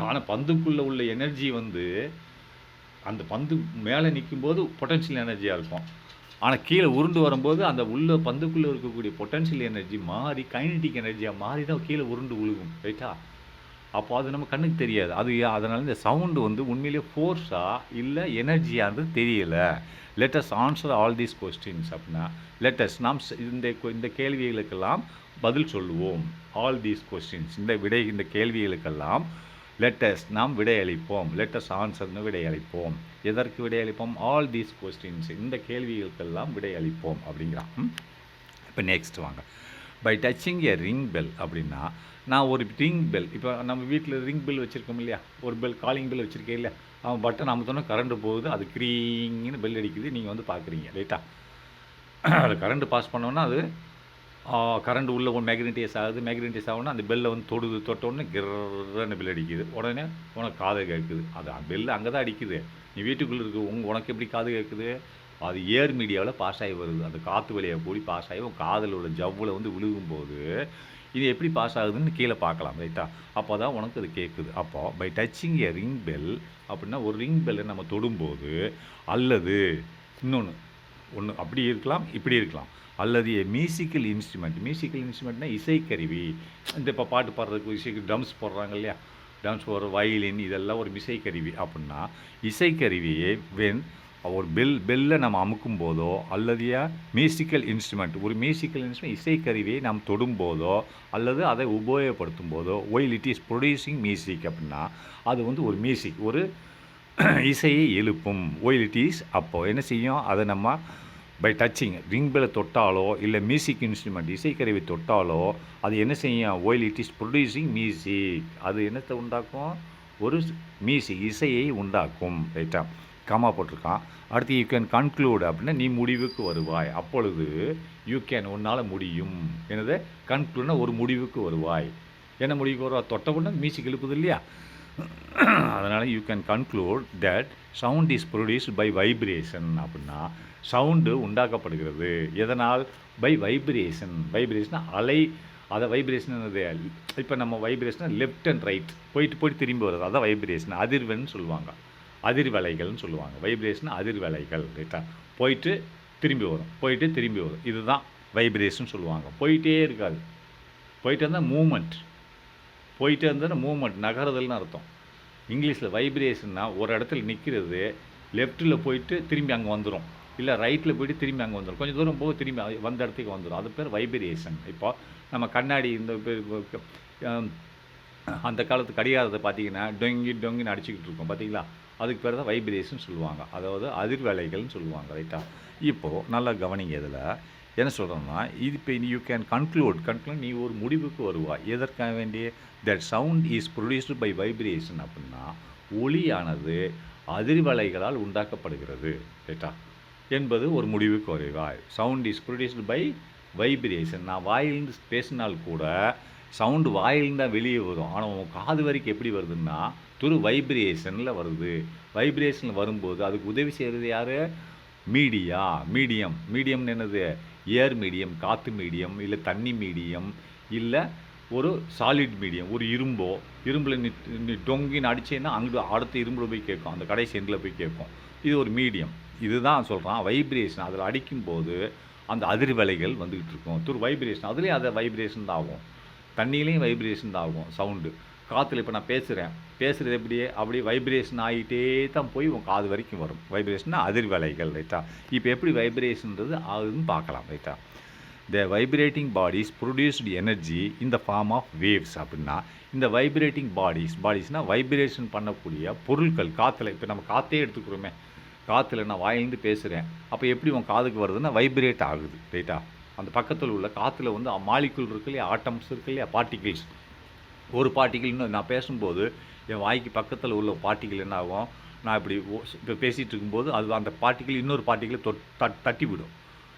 ஆனால் பந்துக்குள்ளே உள்ள எனர்ஜி வந்து அந்த பந்து மேலே நிற்கும்போது பொட்டென்ஷியல் எனர்ஜியாக இருக்கும். ஆனால் கீழே உருண்டு வரும்போது அந்த பந்துக்குள்ளே இருக்கக்கூடிய பொட்டென்ஷியல் எனர்ஜி மாறி கைனடிக் எனர்ஜியாக மாறி தான் கீழே உருண்டு விழுகும், ரைட்டா? அப்போ அது நம்ம கண்ணுக்கு தெரியாது. அதனால் இந்த சவுண்டு வந்து உண்மையிலேயே ஃபோர்ஸா இல்லை எனர்ஜியானது தெரியலை. Let's answer all these questions அப்படின்னா லெட்டஸ் நாம் இந்த கேள்விகளுக்கெல்லாம் பதில் சொல்லுவோம். ஆல் தீஸ் கொஸ்டின்ஸ் இந்த கேள்விகளுக்கெல்லாம் லெட்டஸ் நாம் விடையளிப்போம். லெட்டஸ் ஆன்சர்னு விடையளிப்போம். எதற்கு விடையளிப்போம்? ஆல் தீஸ் கொஸ்டின்ஸ், இந்த கேள்விகளுக்கெல்லாம் விடையளிப்போம் அப்படிங்கிறான். இப்போ நெக்ஸ்ட் வாங்க. By touching a ring bell அப்படின்னா நான் ஒரு ரிங் பெல், இப்போ நம்ம வீட்டில் ரிங் பெல் வச்சுருக்கோம் இல்லையா? ஒரு பெல் காலிங் பெல் வச்சுருக்கேன் இல்லையா? அவன் பட்டன் அமுத்தோன்னா கரண்ட்டு போகுது, அது க்ரீங்னு பெல் அடிக்குது, நீங்கள் வந்து பார்க்குறீங்க, ரைட்டா? அது கரண்ட்டு பாஸ் பண்ணோன்னா அது கரண்ட் உள்ளே மேக்னெட்டைஸ் ஆகுது. மேக்னெட்டைஸ் ஆகுனா அந்த பெல்லை வந்து தொட்டோடனே கிர்ன்னு பெல் அடிக்குது. உடனே உனக்கு காது கேட்குது. அது பெல்லு அங்கே தான் அடிக்குது, நீ வீட்டுக்குள்ளே இருக்கு. உனக்கு எப்படி காது கேட்குது? அது ஏர் மீடியாவில் பாஸ் ஆகி வருது. அந்த காற்று வழியாக கூடி பாஸ் ஆகி உன் காதில் உள்ள ஜவ்வில் வந்து விழுகும்போது இது எப்படி பாஸ் ஆகுதுன்னு கீழே பார்க்கலாம், ரைட்டா? அப்போ தான் உனக்கு அது கேட்குது. அப்போது by touching a ring bell அப்படின்னா ஒரு ரிங் பெல்லை நம்ம தொடும்போது, அல்லது ஒன்று அப்படி இருக்கலாம், இப்படி இருக்கலாம், அல்லது மியூசிக்கல் இன்ஸ்ட்ருமெண்ட்னா இசைக்கருவி. இந்த இப்போ பாட்டு பாடுறதுக்கு ட்ரம்ஸ் போடுறாங்க இல்லையா? ட்ரம்ஸ் போடுற வயலின் இதெல்லாம் ஒரு இசைக்கருவி. அப்படின்னா இசைக்கருவியை ஒரு பெல்லை நம்ம அமுக்கும் போதோ அல்லது மியூசிக்கல் இன்ஸ்ட்ருமெண்ட் இசைக்கருவியை நாம் தொடும்போதோ அல்லது அதை உபயோகப்படுத்தும் போதோ while it is producing music அப்படின்னா அது வந்து ஒரு மியூசிக், ஒரு இசையை எழுப்பும். ஒயில் இட் இஸ் அப்போது என்ன செய்யும்? அதை நம்ம பை டச்சிங் ரிங் பெல்லை தொட்டாலோ இல்லை மியூசிக் இன்ஸ்ட்ருமெண்ட் இசைக்கருவி தொட்டாலோ அது என்ன செய்யும்? While it is producing music. அது என்னத்தை உண்டாக்கும்? ஒரு இசையை உண்டாக்கும். ரைட்டா? கமா போட்டிருக்கான். அடுத்து யூ கேன் கன்க்ளூட் அப்படின்னா நீ முடிவுக்கு வருவாய். அப்பொழுது யூ கேன் உன்னால் முடியும். என்னது? கன்க்ளூட்னா ஒரு முடிவுக்கு வருவாய். என்ன முடிவுக்கு வருவா? தொட்டவுடனே மியூசிக் எழுப்புது இல்லையா? அதனால் you can conclude that sound is produced by vibration. அப்படின்னா சவுண்டு உண்டாக்கப்படுகிறது எதனால்? By vibration. வைப்ரேஷன் அலை. அதை வைப்ரேஷன் என்னது? இப்போ நம்ம வைப்ரேஷன் லெஃப்ட் அண்ட் ரைட் போயிட்டு திரும்பி வருது, அதான் வைப்ரேஷன். அதிர்வென்னு சொல்லுவாங்க, அதிர்வலைகள்னு சொல்லுவாங்க. வைப்ரேஷன் அதிர்வலைகள். ரைட்டா? போயிட்டு திரும்பி வரும், போயிட்டு திரும்பி வரும், இதுதான் வைப்ரேஷன் சொல்லுவாங்க. போயிட்டே இருக்காது. போயிட்டு இருந்தால் மூமெண்ட், போயிட்டே இருந்தால் மூமெண்ட், நகருதல்னு அர்த்தம். இங்கிலீஷில் வைப்ரேஷன்னா ஒரு இடத்துல நிற்கிறது, லெஃப்ட்டில் போயிட்டு திரும்பி அங்கே வந்துடும், இல்லை ரைட்டில் போயிட்டு திரும்பி அங்கே வந்துடும், கொஞ்சம் தூரம் போக திரும்பி வந்த இடத்துக்கு வந்துடும். அது பேர் வைப்ரேஷன். இப்போ நம்ம கண்ணாடி இந்த அந்த காலத்து கடிகாரத்தை பார்த்தீங்கன்னா டொங்கின்னு அடிச்சுக்கிட்டு இருக்கோம் பார்த்தீங்களா? அதுக்கு பேர் தான் வைப்ரேஷன் சொல்லுவாங்க, அதாவது அதிர்வலைகள்னு சொல்லுவாங்க. ரைட்டா? இப்போது நல்லா கவனிங்க. இதில் என்ன சொல்கிறோம்னா, இது இப்போ யூ கேன் கன்க்ளூட் நீ ஒரு முடிவுக்கு வருவாய். எதற்காக வேண்டிய? That sound is produced by vibration. அப்படின்னா ஒலியானது அதிர்வலைகளால் உண்டாக்கப்படுகிறது. ரைட்டா? என்பது ஒரு முடிவுக்கு வருவாய். Sound is produced by vibration. நான் வாயிலிருந்து பேசினால் கூட சவுண்டு வாயிலிருந்து தான் வெளியே வரும், ஆனால் உன் காது வரைக்கும் எப்படி வருதுன்னா துரு வைப்ரேஷனில் வருது. வைப்ரேஷனில் வரும்போது அதுக்கு உதவி செய்கிறது யார்? மீடியம்னு என்னது? ஏர் மீடியம், காற்று மீடியம், இல்லை தண்ணி மீடியம், இல்லை ஒரு சாலிட் மீடியம். ஒரு இரும்பில் நீ டொங்கின்னு அடிச்சேன்னா அங்கே அடுத்த இரும்பில் போய் கேட்கும், அந்த கடைசி எண்டில் போய் கேட்கும். இது ஒரு மீடியம். இதுதான் சொல்கிறான் வைப்ரேஷன். அதில் அடிக்கும்போது அந்த அதிர்வலைகள் வந்துக்கிட்டு இருக்கும் துரு வைப்ரேஷன். அதுலேயும் அதை வைப்ரேஷன் தான் ஆகும், தண்ணியிலையும் வைப்ரேஷன் தான் ஆகும். சவுண்டு காற்றுல இப்போ நான் பேசுகிறது அப்படியே வைப்ரேஷன் ஆகிட்டே தான் போய் உன் காது வரைக்கும் வரும். வைப்ரேஷன்னா அதிர்வலைகள். ரைட்டா? இப்போ எப்படி வைப்ரேஷன்றது ஆகுதுன்னு பார்க்கலாம். ரைட்டா? The vibrating bodies produced energy in the form of waves. அப்படின்னா இந்த வைப்ரேட்டிங் பாடிஸ்னால் வைப்ரேஷன் பண்ணக்கூடிய பொருட்கள். காற்றுல இப்போ நம்ம காற்றே எடுத்துக்கிறோமே, காற்றுல நான் வாயிலிருந்து பேசுகிறேன், அப்போ எப்படி உன் காதுக்கு வருதுன்னா வைப்ரேட் ஆகுது. ரைட்டா? அந்த பக்கத்தில் உள்ள காற்றுல வந்து மாலிகுல் இருக்கு இல்லையா, ஆட்டம்ஸ் இருக்கு இல்லையா, பார்ட்டிகிள்ஸ். ஒரு பார்ட்டிகிள் இன்னும் நான் பேசும்போது என் வாய்க்கு பக்கத்தில் உள்ள பார்ட்டிகிள் என்ன ஆகும்? நான் இப்படி இப்போ பேசிகிட்டு இருக்கும்போது அது அந்த பார்ட்டிகிள் இன்னொரு பார்ட்டிகிளை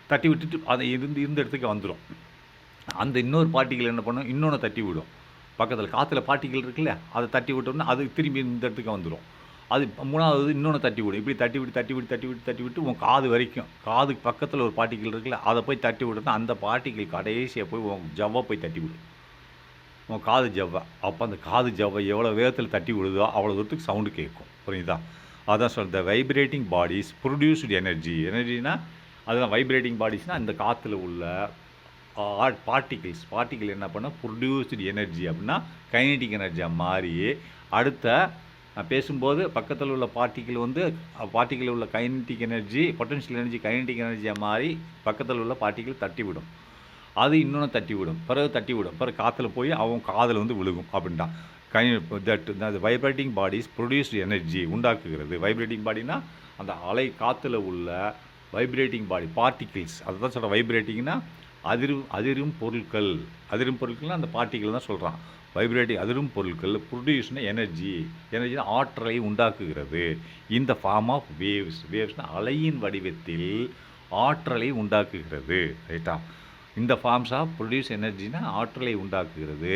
தட்டி விட்டுட்டு அதை இருந்த இடத்துக்கு வந்துடும். அந்த இன்னொரு பார்ட்டிகிள் என்ன பண்ணும்? இன்னொன்று தட்டி விடும். பக்கத்தில் காற்றுல பார்ட்டிகிள் இருக்குல்ல, அதை தட்டி விட்டோம்னா அது திரும்பி இந்த இடத்துக்கு வந்துடும். அது மூணாவது இன்னொன்று தட்டி விடும். இப்படி தட்டி விட்டு உன் காது வரைக்கும், காதுக்கு பக்கத்தில் ஒரு பார்ட்டிகிள் இருக்குல்ல, அதை போய் தட்டி விட்டோம்னா அந்த பார்ட்டிகிள் கடைசியாக போய் உன் ஜவ்வை போய் தட்டி விடும், உன் காது ஜவ்வை. அப்போ அந்த காது ஜவ்வை எவ்வளோ வேகத்தில் தட்டி விடுதோ அவ்வளோ தூரத்துக்கு சவுண்டு கேட்கும். புரியுதா? அதான் சொல்கிற வைப்ரேட்டிங் பாடிஸ் ப்ரொடியூஸ்டு எனர்ஜினா அதுதான் வைப்ரேட்டிங் பாடிஸ்னால் இந்த காற்றுல உள்ள பார்ட்டிகிள் என்ன பண்ணால் ப்ரொடியூஸ்டு எனர்ஜி அப்படின்னா கைனடிக் எனர்ஜியாக மாறி அடுத்த பேசும்போது பக்கத்தில் உள்ள பார்ட்டிகிள் உள்ள kinetic energy, potential energy kinetic எனர்ஜியாக மாறி பக்கத்தில் உள்ள பார்ட்டிகிள் தட்டிவிடும். அது இன்னொன்று தட்டிவிடும், பிறகு காற்றுல போய் அவன் காதில் வந்து விழுகும். அப்படின்ட்டான் that vibrating bodies produced energy உண்டாக்குகிறது. வைப்ரேட்டிங் பாடினா அந்த அலை காற்றுல உள்ள வைப்ரேட்டிங் பாடி பார்ட்டிகிள்ஸ், அதை தான் சொல்கிறேன். வைப்ரேட்டிங்னா அதிரும் பொருட்கள்னால் அந்த பார்ட்டிகிள் தான் சொல்கிறான். வைப்ரேட்டிங் அதிரும் பொருட்கள் ப்ரொடியூஸ்னா எனர்ஜினா ஆற்றலை உண்டாக்குகிறது. இந்த ஃபார்ம் ஆஃப் வேவ்ஸ்னால் அலையின் வடிவத்தில் ஆற்றலை உண்டாக்குகிறது. ரைட்டா? இந்த ஃபார்ம்ஸ் ஆஃப் ப்ரொடியூஸ் எனர்ஜினா ஆற்றலை உண்டாக்குகிறது.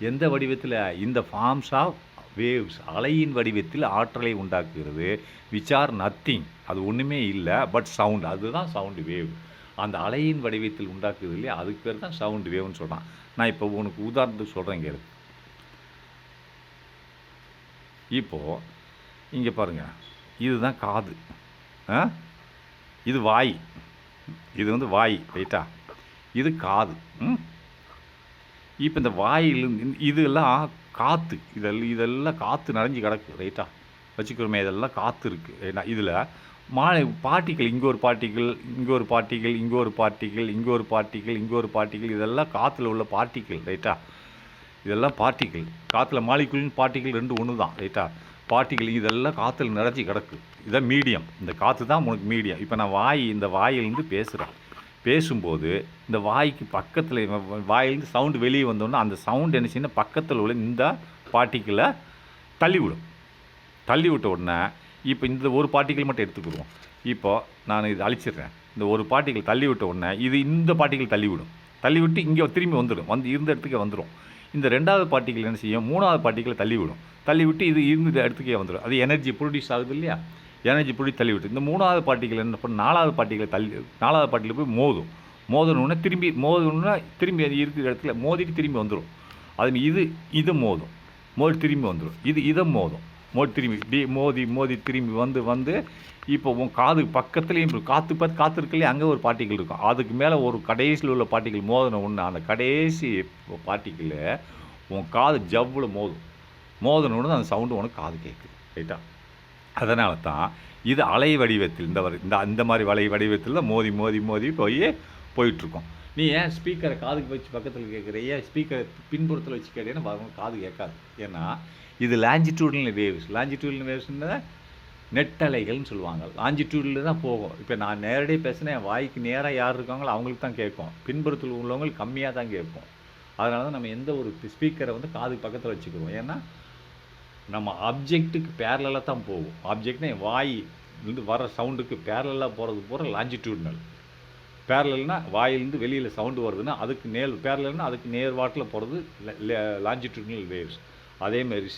எந்த வடிவத்தில்? இந்த ஃபார்ம்ஸ் ஆஃப் வேவ்ஸ் அலையின் வடிவத்தில் ஆற்றலை உண்டாக்குகிறது. விச் ஆர் நத்திங், அது ஒன்றுமே இல்லை, பட் சவுண்ட். அதுதான் சவுண்டு வேவ். அந்த அலையின் வடிவத்தில் உண்டாக்குது இல்லையா, அதுக்கு பேர் தான் சவுண்டு வேவ்னு சொல்கிறான். நான் இப்போ உனக்கு உதாரணத்துக்கு சொல்கிறேன் கேளு. இப்போது இங்கே பாருங்கள், இதுதான் காது, இது வாய், இது வந்து வாய். ரைட்டா? இது காது. இப்போ இந்த வாயிலிருந்து இதெல்லாம் காற்று, இதெல்லாம் காற்று நிறைஞ்சி கிடக்கு. ரைட்டா? வச்சுக்கிறோமே, இதெல்லாம் காற்று இருக்குது. ஏன்னா இதில் பார்ட்டிகிள், இங்கே ஒரு பார்ட்டிகிள், இதெல்லாம் காற்றுல உள்ள பார்ட்டிகிள். ரைட்டா? இதெல்லாம் பார்ட்டிகிள். காற்றுல மாலிகுலின் பார்ட்டிகிள் ரெண்டு ஒன்று தான். ரைட்டா? பார்ட்டிகிள் இதெல்லாம் காற்றுல நிறைஞ்சி கிடக்கு. இதான் மீடியம். இந்த காற்று தான் உனக்கு மீடியம். இப்போ நான் இந்த வாயிலிருந்து பேசும்போது இந்த வாய்க்கு பக்கத்தில் வாயிலிருந்து சவுண்டு வெளியே வந்தோன்னா அந்த சவுண்டு என்ன செய்யணும்? பக்கத்தில் உள்ள இந்த பார்ட்டிகிளை தள்ளிவிடும். தள்ளி விட்ட உடனே இப்போ இந்த ஒரு பார்ட்டிக்கல் மட்டும் எடுத்துக்கிடுவோம். இப்போது நான் இது அழிச்சிடுறேன். இந்த ஒரு பார்ட்டிக்கல் தள்ளி விட்ட உடனே இது இந்த பார்ட்டிக்கல் தள்ளி விடும். தள்ளி விட்டு இங்கே திரும்பி வந்துடும். இருந்த இடத்துக்கே வந்துடும். இந்த 2வது பார்ட்டிக்கல் என்ன செய்யும், 3வது பார்ட்டிக்கலை தள்ளி விடும். தள்ளி விட்டு இது இருந்த இடத்துக்கே வந்துடும். அது எனர்ஜி ப்ரொடியூஸ் ஆகுது இல்லையா, எனர்ஜி ப்ரொடியூஸ் தள்ளி விட்டு இந்த 3வது பார்ட்டிக்கல் என்ன பண்ண 4வது பார்ட்டிக்கலை 4வது பார்ட்டிக்கல் போய் மோதணுன்னா திரும்பி அது இருக்கிற இடத்துல மோதிட்டு திரும்பி வந்துடும். அது இது மோதி திரும்பி வந்துடும். இதை மோதி திரும்பி மோதி திரும்பி வந்து இப்போ உன் காது பக்கத்துலேயும் காற்று இருக்குல்லையே, அங்கே ஒரு பார்ட்டிக்கல் இருக்கும். அதுக்கு மேலே ஒரு கடைசியில் உள்ள பார்ட்டிக்கல் மோதின ஒன்று, அந்த கடைசி பார்ட்டிக்கல் உன் காது ஜவ்வில் மோதின ஒன்று அந்த சவுண்டு உனக்கு காது கேட்குது. ரைட்டா? அதனால தான் இது அலை வடிவத்தில் இந்த மாதிரி வடிவத்தில் தான் மோதி போயிட்டுருக்கோம். நீ ஏன் ஸ்பீக்கரை காதுக்கு வச்சு பக்கத்தில் கேட்குற, ஏன் ஸ்பீக்கரை பின்புறத்தில் வச்சு கேட்டேன்னா காது கேட்காது. ஏன்னா இது லாஞ்சிடியூடல் வேவ்ஸ்ன்னு நெட்டலைகள்னு சொல்லுவாங்க. லாஞ்சிடியூடில் தான் போகும். இப்போ நான் நேரடியாக பேசினேன், என் வாய்க்கு நேராக யார் இருக்காங்களோ அவங்களுக்கு தான் கேட்கும். பின்புறத்தில் உள்ளவங்களுக்கு கம்மியாக தான் கேட்கும். அதனால தான் நம்ம எந்த ஒரு ஸ்பீக்கரை காதுக்கு பக்கத்தில் வச்சுக்கிறோம். ஏன்னா நம்ம ஆப்ஜெக்ட்டுக்கு பேரலாக தான் போகும். ஆப்ஜெக்ட்னா வாய் வர சவுண்டுக்கு பேரலாக போகிறது பூரா லாஞ்சிடியூடல். பேரலல்னா வாயிலிருந்து வெளியில் சவுண்டு வருதுன்னா அதுக்கு நேர்வாட்டில் போகிறது லாஞ்சிடியூடல் வேவ்ஸ். அதேமாரி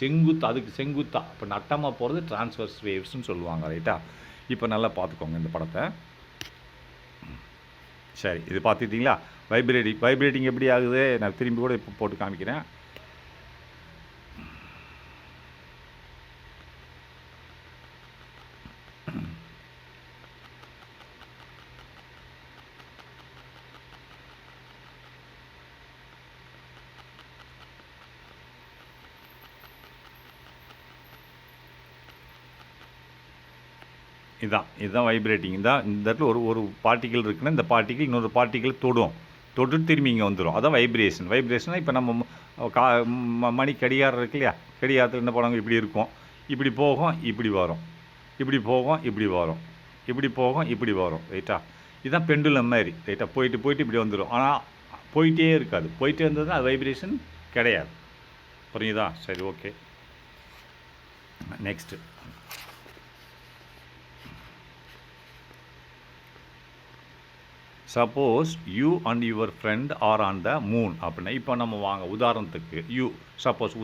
அதுக்கு செங்குத்தா இப்போ நட்டமாக போகிறது டிரான்ஸ்வர்ஸ் வேவ்ஸ்ன்னு சொல்லுவாங்க. ரைட்டா? இப்போ நல்லா பார்த்துக்கோங்க இந்த படத்தை. சரி, இது பார்த்துக்கிட்டிங்களா? வைப்ரேட்டிங் எப்படி ஆகுது நான் திரும்பி கூட இப்போ போட்டு காமிக்கிறேன். இதுதான் வைப்ரேட்டிங். இந்த இடத்துல ஒரு பார்ட்டிக்கல் இருக்குன்னா இந்த பார்ட்டிக்கல் இன்னொரு பார்ட்டிக்கல் தொட்டு திரும்பி இங்கே வந்துடும். அதான் வைப்ரேஷன். இப்போ நம்ம மணி கடிகாரம் இருக்கு இல்லையா, கடிகாரத்தில் என்ன பண்ணுவாங்க, இப்படி இருக்கும், இப்படி போகும், இப்படி வரும், இப்படி போகும், இப்படி வரும், இப்படி போகும், இப்படி வரும். ரைட்டா? இதுதான் பெண்டுலம் மாதிரி. ரைட்டா? போயிட்டு இப்படி வந்துடும். ஆனால் போயிட்டே இருக்காது. போயிட்டே இருந்ததுன்னா அது வைப்ரேஷன் கிடையாது. புரியுதா? சரி, okay. Next suppose you and your friend are on the moon அப்படின்னா, இப்போ நம்ம வாங்க உதாரணத்துக்கு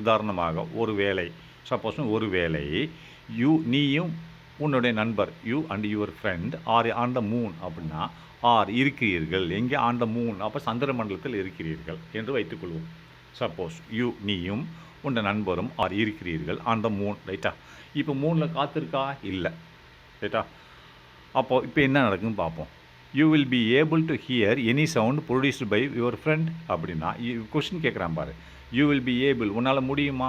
உதாரணமாக ஒரு வேளை நீயும் உன்னுடைய நண்பர் you and your friend are on the moon அப்படின்னா, ஆர் இருக்கிறீர்கள் எங்கே, ஆன் த மூன், அப்போ சந்திர மண்டலத்தில் இருக்கிறீர்கள் என்று வைத்துக்கொள்வோம். சப்போஸ் நீயும் உன்னை நண்பரும் ஆர் இருக்கிறீர்கள் ஆன் த மூன். ரைட்டா? இப்போ மூனில் காற்று இருக்கா? இல்லை. ரைட்டா? அப்போது இப்போ என்ன நடக்குன்னு பார்ப்போம். You will be able to hear any sound produced by your friend அப்படின்னா, கொஸ்டின் கேட்குறான் பாரு. யூ வில் பி ஏபிள், உன்னால் முடியுமா,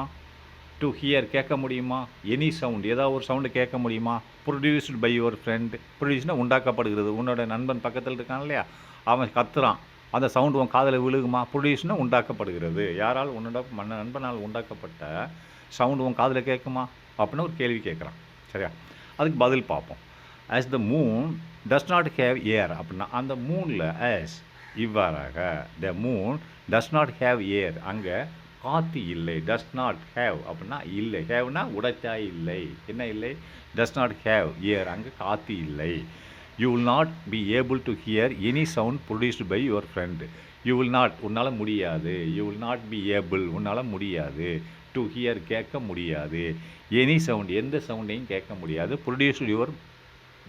டு ஹியர் கேட்க முடியுமா, எனி சவுண்ட் ஏதாவது ஒரு சவுண்டு கேட்க முடியுமா, ப்ரொடியூஸ்டு பை யுவர் ஃப்ரெண்ட். ப்ரொடியூஸ்னால் உண்டாக்கப்படுகிறது. உன்னோட நண்பன் பக்கத்தில் இருக்கான் இல்லையா, அவன் கத்துறான், அந்த சவுண்டு உன் காதில் விழுகுமா. ப்ரொடியூஸ்னால் உண்டாக்கப்படுகிறது. யாரால் நண்பனால் உண்டாக்கப்பட்ட சவுண்டு உன் காதில் கேட்குமா அப்படின்னு ஒரு கேள்வி கேட்குறான். சரியா? அதுக்கு பதில் பார்ப்போம். as the moon does not have air அப்படின்னா, அந்த மூனில் இவ்வாறாக the moon does not have air, அங்கே காற்று இல்லை. does not have அப்படின்னா இல்லை. haveனா உடைத்தாய் இல்லை. என்ன இல்லை? does not have air, அங்கே காற்று இல்லை. you will not be able to hear any sound produced by your friend. you will not, உன்னால் முடியாது. you will not be able, உன்னால் முடியாது. to hear, கேட்க முடியாது. any sound, எந்த சவுண்டையும் கேட்க முடியாது. produced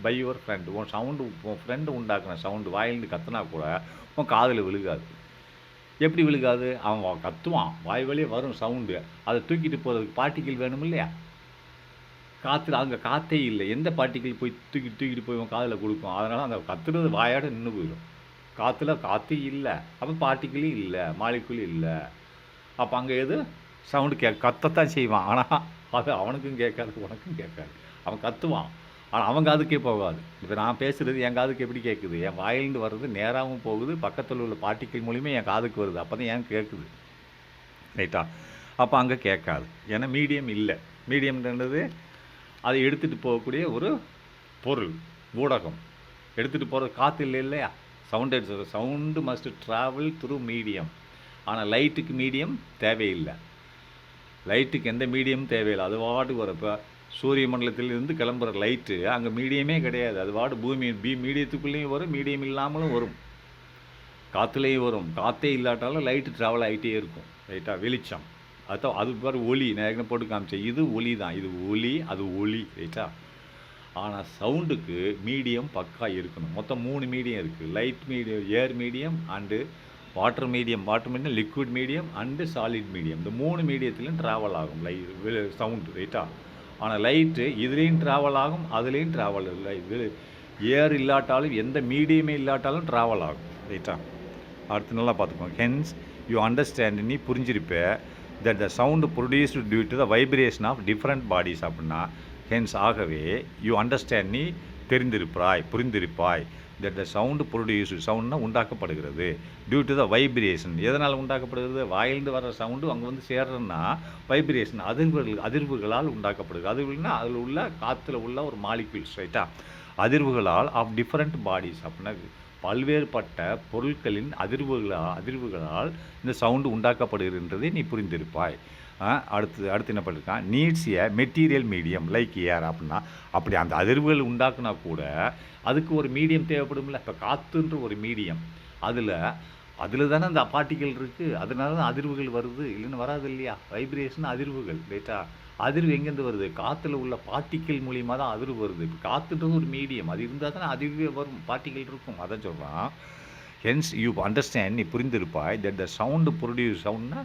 பை யுவர் ஃப்ரெண்ட், உன் சவுண்டு உன் ஃப்ரெண்டு உண்டாக்குன சவுண்டு வாயிலிருந்து கத்துனா கூட உன் காதில் விழுகாது. எப்படி விழுகாது? அவன் கத்துவான், வாய் வழியே வரும் சவுண்டு, அதை தூக்கிட்டு போகிறதுக்கு பார்ட்டிக்கல் வேணும் இல்லையா? காற்று அங்கே காற்றே இல்லை. எந்த பார்ட்டிக்கல் போய் தூக்கிட்டு போய் உன் காதில் கொடுக்கும்? அதனால் அந்த கத்துறது வாயோட நின்று போயிடும். காற்று இல்லை, அப்போ பார்ட்டிக்கலும் இல்லை, மாலிக்குள் இல்லை. அப்போ அங்கே எது சவுண்டு கத்தத்தான் செய்வான். ஆனால் அது அவனுக்கும் கேட்காது, உனக்கும் கேட்காது. அவன் கத்துவான், ஆனால் அவங்க காதுக்கே போகாது. இப்போ நான் பேசுகிறது என் காதுக்கு எப்படி கேட்குது? என் வாயிலிருந்து வர்றது நேராகவும் போகுது, பக்கத்தில் உள்ள பார்ட்டிக்கல் மூலியமாக என் காதுக்கு வருது. அப்போ தான் ஏன் கேட்குது. ரைட்டா? அப்போ அங்கே கேட்காது. ஏன்னா மீடியம் இல்லை. மீடியம்ன்றது அதை எடுத்துகிட்டு போகக்கூடிய ஒரு பொருள், ஊடகம். எடுத்துகிட்டு போகிறது காற்று இல்லை இல்லையா? Sound must travel through medium. ஆனால் லைட்டுக்கு மீடியம் தேவையில்லை. லைட்டுக்கு எந்த மீடியமும் தேவையில்லை. அது பாட்டுக்கு வரும். இப்போ சூரிய மண்டலத்திலிருந்து கிளம்புற லைட்டு அங்கே மீடியமே கிடையாது. அது பாடு பூமி மீடியத்துக்குள்ளேயும் வரும், மீடியம் இல்லாமலும் வரும், காற்றுலேயும் வரும். காற்றே இல்லாட்டாலும் லைட்டு ட்ராவல் ஆகிட்டே இருக்கும். ரைட்டா, வெளிச்சம். அதுதான் அது பாரு ஒளி. நான் ஏற்கனவே போட்டு காமிச்சேன். இது ஒளி தான், இது ஒளி, அது ஒளி. ரைட்டா. ஆனால் சவுண்டுக்கு மீடியம் பக்கா இருக்கணும். மொத்தம் 3 மீடியம் இருக்குது. Light medium, air medium and water medium. Water medium liquid medium and solid medium. இந்த 3 மீடியத்துலையும் ட்ராவல் ஆகும் சவுண்டு. ரைட்டா. ஆனால் லைட்டு இதுலேயும் ட்ராவல் ஆகும், அதுலேயும் ட்ராவல் இல்லை. இது ஏர் இல்லாட்டாலும் எந்த மீடியமே இல்லாட்டாலும் ட்ராவல் ஆகும். ரைட்டா. அடுத்து நல்லா பார்த்துக்கோங்க. ஹென்ஸ் யூ அண்டர்ஸ்டாண்ட், நீ புரிஞ்சிருப்ப that the sound produced due to the vibration of different bodies அப்படின்னா ஹென்ஸ் ஆகவே யூ அண்டர்ஸ்டாண்ட், நீ தெரிந்திருப்பாய், புரிந்திருப்பாய் தட் த சவுண்டு ப்ரொடியூஸ்டு, சவுண்ட்னா உண்டாக்கப்படுகிறது, டியூ டு த வைப்ரேஷன். எதனால் உண்டாக்கப்படுகிறது? வாயிலிருந்து வர சவுண்டு அங்கே வந்து சேர்றதுன்னா வைப்ரேஷன், அதிர்வுகளால் உண்டாக்கப்படுகிறது. அதிர்வுகள்னா அதில் உள்ள காற்றுல உள்ள ஒரு மாலிக்யூல்ஸ். ரைட்டா. அதிர்வுகளால் ஆஃப் டிஃப்ரெண்ட் பாடிஸ் அப்படின்னா பல்வேறுபட்ட பொருட்களின் அதிர்வுகளால் இந்த சவுண்டு உண்டாக்கப்படுகின்றதை நீ புரிந்திருப்பாய். அடுத்து என்ன பண்ணியிருக்கான்? நீட்ஸ் ஏ மெட்டீரியல் மீடியம் லைக் ஏர் அப்படின்னா, அப்படி அந்த அதிர்வுகள் உண்டாக்குனா கூட அதுக்கு ஒரு மீடியம் தேவைப்படும்ல. இப்போ காற்றுன்ற ஒரு மீடியம், அதில் தானே அந்த பார்ட்டிகள் இருக்குது, அதனால தான் அதிர்வுகள் வருது, இல்லைன்னு வராது இல்லையா? வைப்ரேஷன் அதிர்வுகள். ரைட்டா. அதிர்வு எங்கேருந்து வருது? காற்றுல உள்ள பார்ட்டிக்கல் மூலியமாக தான் அதிர்வு வருது. இப்போ காற்றுன்றது ஒரு மீடியம், அது இருந்தால் தானே அதிர்வே வரும், பார்ட்டிக்கல் இருக்கும். அதான் சொல்கிறான். ஹென்ஸ் யூ அண்டர்ஸ்டாண்ட், நீ புரிந்திருப்பாய் தட் த சவுண்டு ப்ரொடியூஸ், சவுண்ட்னா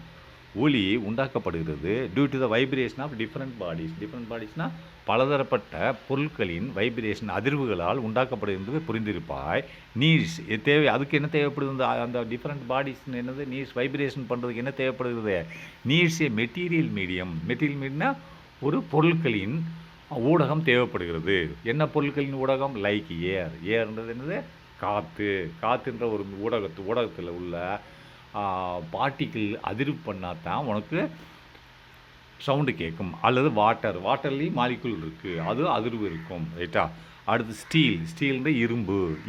ஒலி உண்டாக்கப்படுகிறது due to the vibration of different bodies. Different பாடிஸ்னால் பலதரப்பட்ட பொருட்களின் வைப்ரேஷன் அதிர்வுகளால் உண்டாக்கப்படுகிறது புரிந்திருப்பாய். நீட்ஸ் தேவை, அதுக்கு என்ன தேவைப்படுது? அந்த டிஃப்ரெண்ட் பாடிஸ் என்னது? நீட்ஸ் வைப்ரேஷன் பண்ணுறதுக்கு என்ன தேவைப்படுகிறது? நீட்ஸ் ஏ மெட்டீரியல் மீடியம். மெட்டீரியல் மீடியம்னா ஒரு பொருட்களின் ஊடகம் தேவைப்படுகிறது. என்ன பொருட்களின் ஊடகம்? லைக் ஏர். ஏர்ன்றது என்னது? காற்று. காற்றுன்ற ஒரு ஊடகத்தில் உள்ள பார்ட்டிக்கிள் அதிர்வு பண்ணால் தான் உனக்கு சவுண்டு கேட்கும். அல்லது வாட்டர்லேயும் மாலிகுல் இருக்குது, அது அதிர்வு இருக்கும். ரைட்டா. அடுத்து ஸ்டீல்ன்ற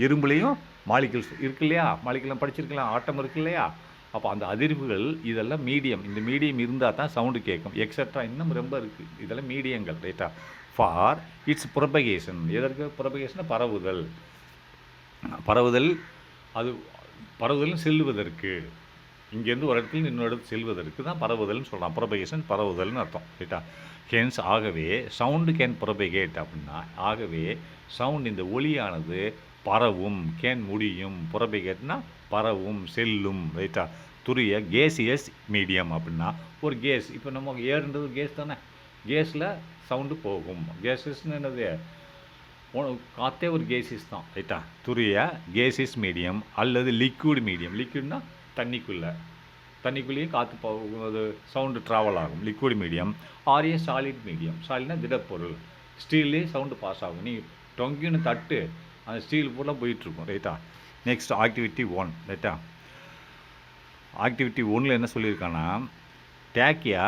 இரும்புலேயும் மாலிகுல்ஸ் இருக்கு இல்லையா? மாலிகுலாம் படிச்சிருக்கலாம், ஆட்டம் இருக்கு இல்லையா? அப்போ அந்த அதிர்வுகள் இதெல்லாம் மீடியம். இந்த மீடியம் இருந்தால் தான் சவுண்டு கேட்கும். எக்ஸட்ரா இன்னும் ரொம்ப இருக்குது. இதெல்லாம் மீடியங்கள். ரைட்டா. For it's propagation. எதற்கு ப்ரொபகேஷன்? பரவுதல். அது பரவுதல்னு செல்லுவதற்கு, இங்கேருந்து ஒரு இடத்துல இன்னொரு இடத்துக்கு செல்வதற்கு தான் பரவுதல்னு சொல்கிறான். ப்ரொபகேஷன் பரவுதல்னு அர்த்தம். ரைட்டா. ஹென்ஸ் ஆகவே சவுண்டு கேன் ப்ரொபகேட் அப்படின்னா, ஆகவே சவுண்ட் இந்த ஒலியானது பரவும், கேன் முடியும், ப்ரொபகேட்னா பரவும், செல்லும். ரைட்டா. துரிய கேசியஸ் மீடியம் அப்படின்னா ஒரு கேஸ். இப்போ நம்ம ஏர்ன்றது கேஸ் தானே, கேஸில் சவுண்டு போகும். கேஸஸ்ன்னு என்னது? காற்றே ஒரு கேசிஸ் தான். ரைட்டா. துரிய கேசிஸ் மீடியம் அல்லது லிக்விட் மீடியம். லிக்விட்னா தண்ணிக்குள்ளேயும் காற்று போகும்போது சவுண்டு ட்ராவல் ஆகும். Liquid medium. R A solid medium. சாலிட்னா திடப்பொருள். ஸ்டீல்லே சவுண்டு பாஸ் ஆகும். நீ டொங்கின்னு தட்டு, அந்த ஸ்டீல் ஃபுல்லாக போயிட்டுருக்கும். ரைட்டா. Next activity 1. ரைட்டா. ஆக்டிவிட்டி 1ல் என்ன சொல்லியிருக்கான்னா, டேக்கியா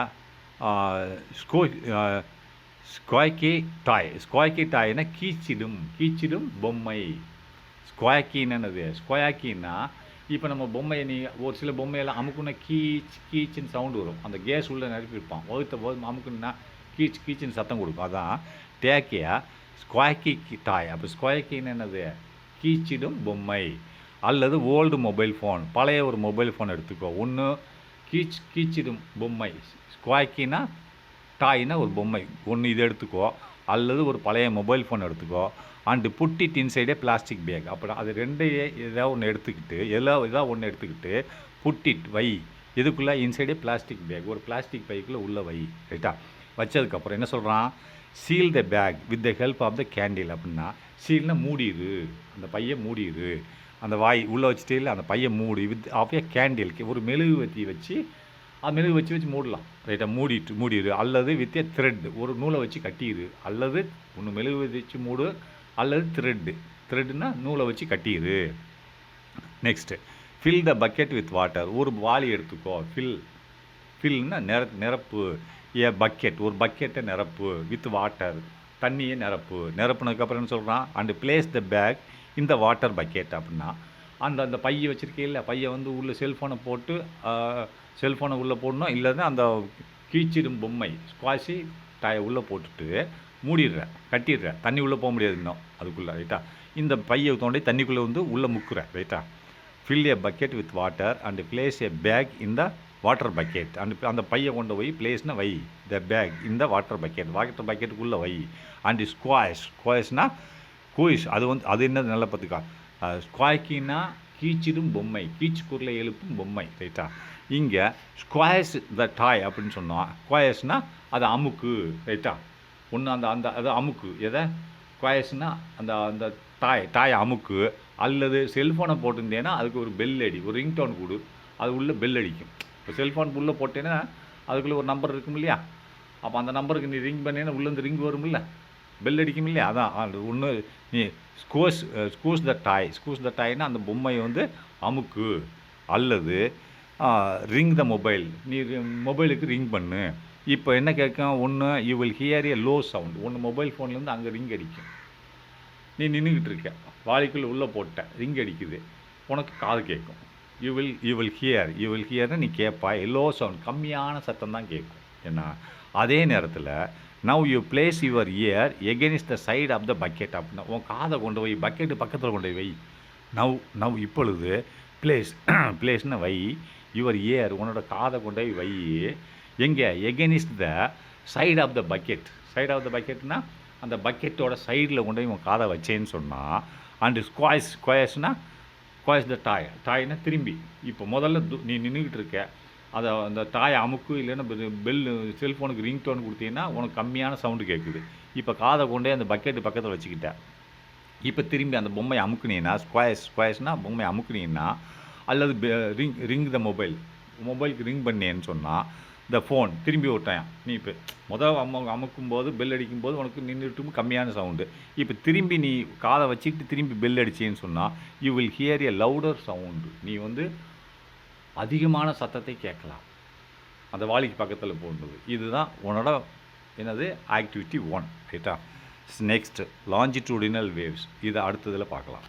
ஸ்குவாக்கி டாய்னா கீச்சிடும் பொம்மை. ஸ்குவாக்கின்னு என்னது? ஸ்குவாக்கின்னா இப்போ நம்ம பொம்மையை ஒரு சில பொம்மையெல்லாம் அமுக்குன்னா கீச்சின்னு சவுண்டு வரும். அந்த கேஸ் உள்ளே நிரப்பியிருப்பான். அமுக்குன்னா கீச்சின்னு சத்தம் கொடுக்கும். அதான் டேக்கியா ஸ்குவாக்கி டாய். அப்போ ஸ்குவாக்கின்னு என்னது? கீச்சிடும் பொம்மை. அல்லது ஓல்டு மொபைல் ஃபோன், பழைய ஒரு மொபைல் ஃபோன் எடுத்துக்கோ. ஒன்று கீச்சிடும் பொம்மை. ஸ்குவாக்கினா டாய்னா ஒரு பொம்மை ஒன்று, இது எடுத்துக்கோ. அல்லது ஒரு பழைய மொபைல் ஃபோன் எடுத்துக்கோ. And put it inside a plastic bag. அப்போ அது ரெண்டையே ஏதாவது ஒன்று எடுத்துக்கிட்டு புட் இட் வை, இதுக்குள்ளே இன்சைடே பிளாஸ்டிக் பேக், ஒரு பிளாஸ்டிக் பைக்குள்ளே உள்ள வை. ரைட்டா. வச்சதுக்கப்புறம் என்ன சொல்கிறான்? Seal the bag with the help of the candle. அப்படின்னா சீல்னா மூடிடு, அந்த பையை மூடிடு. அந்த வாய் உள்ளே வச்சுட்டே இல்லை, அந்த பையை மூடி வித் ஆஃப் ஏ கேண்டில், ஒரு மெழுகுவத்தி வச்சு, அது மெழுகு வச்சு மூடலாம். ரைட்டா. மூடிடு. அல்லது வித் ஏ த்ரெட், ஒரு நூலை வச்சு கட்டிடு. அல்லது ஒன்று மெழுகு வச்சு மூடு, அல்லது த்ரெட்னா நூலை வச்சு கட்டிடு. Next fill the bucket with water. ஒரு வாளி எடுத்துக்கோ. ஃபில்னா நிரப்பு. ஏ பக்கெட், ஒரு பக்கெட்டை நிரப்பு. வித் வாட்டர், தண்ணியை நிரப்புனதுக்கப்புறம் என்ன சொல்கிறான்? அண்டு பிளேஸ் த பேக் இந்த வாட்டர் பக்கெட். அப்படின்னா அந்த பையை வச்சுருக்கீல்ல, பையை வந்து உள்ளே செல்ஃபோனை போட்டு, செல்ஃபோனை உள்ளே போடணும். இல்லைன்னா அந்த கீச்சிடும் பொம்மை ஸ்குவாஷி டாயை உள்ளே போட்டுட்டு மூடிடுற, கட்டிடுற, தண்ணி உள்ளே போக முடியாது இன்னும் அதுக்குள்ளே, ரைட்டா. இந்த பையை தோண்டி தண்ணிக்குள்ளே வந்து உள்ளே முக்குற, ரைட்டா. Fill a bucket with water and place a bag இந்த வாட்டர் பக்கெட் அண்ட் அந்த பையை கொண்டு போய் பிளேஸ்னா வை, த பேக் இந்த வாட்டர் பக்கெட்டுக்குள்ளே வை. அண்ட் ஸ்குவாஷ்னா கூயிஷ், அது வந்து அது என்னது நல்லா பார்த்துக்கா. ஸ்குவாக்கின்னா கீச்சிடும் பொம்மை, கீச்சு குரலை எழுப்பும் பொம்மை, ரைட்டா. இங்கே ஸ்குவாஷ் த டாய் அப்படின்னு சொன்னோம். ஸ்குவாஷ்னா அது அமுக்கு, ரைட்டா. ஒன்று அந்த அந்த அது அமுக்கு, எதை ஸ்குவாஷ்னா அந்த அந்த டாய் அமுக்கு. அல்லது செல்ஃபோனை போட்டிருந்தேன்னா அதுக்கு ஒரு பெல் அடி, ஒரு ரிங்டோன் கொடு, அது உள்ளே பெல் அடிக்கும். இப்போ செல்ஃபோன் உள்ளே போட்டேன்னா அதுக்குள்ளே ஒரு நம்பர் இருக்கும் இல்லையா, அப்போ அந்த நம்பருக்கு நீ ரிங் பண்ணேன்னா உள்ளேருந்து ரிங் வரும்ல, பெல் அடிக்கும் இல்லையா. அதான் அது ஒன்று. நீ ஸ்கூஸ் த டாய்னா அந்த பொம்மையை வந்து அமுக்கு. அல்லது ரிங் த மொபைல், நீ மொபைலுக்கு ரிங் பண்ணு. இப்போ என்ன கேட்கும், ஒன்று you will hear A low sound, ஒன்று மொபைல் ஃபோன்லேருந்து அங்கே ரிங் அடிக்கும். நீ நின்றுக்கிட்டு இருக்க, வாளிக்குள்ளே உள்ளே போட்ட, ரிங் அடிக்குது, உனக்கு காது கேட்கும். யூ வில் ஹியர்னு நீ கேட்பா. லோ சவுண்ட், கம்மியான சத்தம் தான் கேட்கும். ஏன்னா அதே நேரத்தில் now you place your ear against the side of the bucket அப்படின்னா உன் காதை கொண்டு போய் பக்கெட்டு பக்கத்தில் கொண்டு போய் வை. நவ் இப்பொழுது பிளேஸ்னு வை, யுவர் இயர் உன்னோட காதை கொண்டு போய் வை. எங்கே எகெனிஸ்ட் த சைடு ஆஃப் த பக்கெட்னா அந்த பக்கெட்டோட சைடில் கொண்டு போய் உன் காதை வச்சேன்னு சொன்னால். அண்டு ஸ்குவாஷ்னா த டாய்னா திரும்பி. இப்போ முதல்ல நீ நின்றுக்கிட்டு இருக்க, அதை அந்த டாயை அமுக்கு, இல்லைன்னா பெல் செல்ஃபோனுக்கு ரிங்டோன் கொடுத்தீங்கன்னா உனக்கு கம்மியான சவுண்டு கேட்குது. இப்போ காதை கொண்டே அந்த பக்கெட்டு பக்கத்தில் வச்சுக்கிட்டேன். இப்போ திரும்பி அந்த பொம்மையை அமுக்குனீங்கன்னா ஸ்குவாஷ்னா பொம்மையை அமுக்குனீங்கன்னா, அல்லது ரிங் த மொபைலுக்கு ரிங் பண்ணேன்னு சொன்னால் இந்த ஃபோன் திரும்பி விட்டான். நீ இப்போ அமுக்கும்போது பெல் அடிக்கும்போது உனக்கு நின்றுட்டும் கம்மியான சவுண்டு. இப்போ திரும்பி நீ காதை வச்சுக்கிட்டு திரும்பி பெல் அடிச்சேன்னு சொன்னால் you will hear A louder sound. நீ வந்து அதிகமான சத்தத்தை கேட்கலாம் அந்த வாளிக்கு பக்கத்தில் போடுறது. இதுதான் உன்னோட என்னது ஆக்டிவிட்டி 1, ரைட்டா. நெக்ஸ்ட் லாஞ்சிடியூடினல் வேவ்ஸ், இதை அடுத்ததில் பார்க்கலாம்.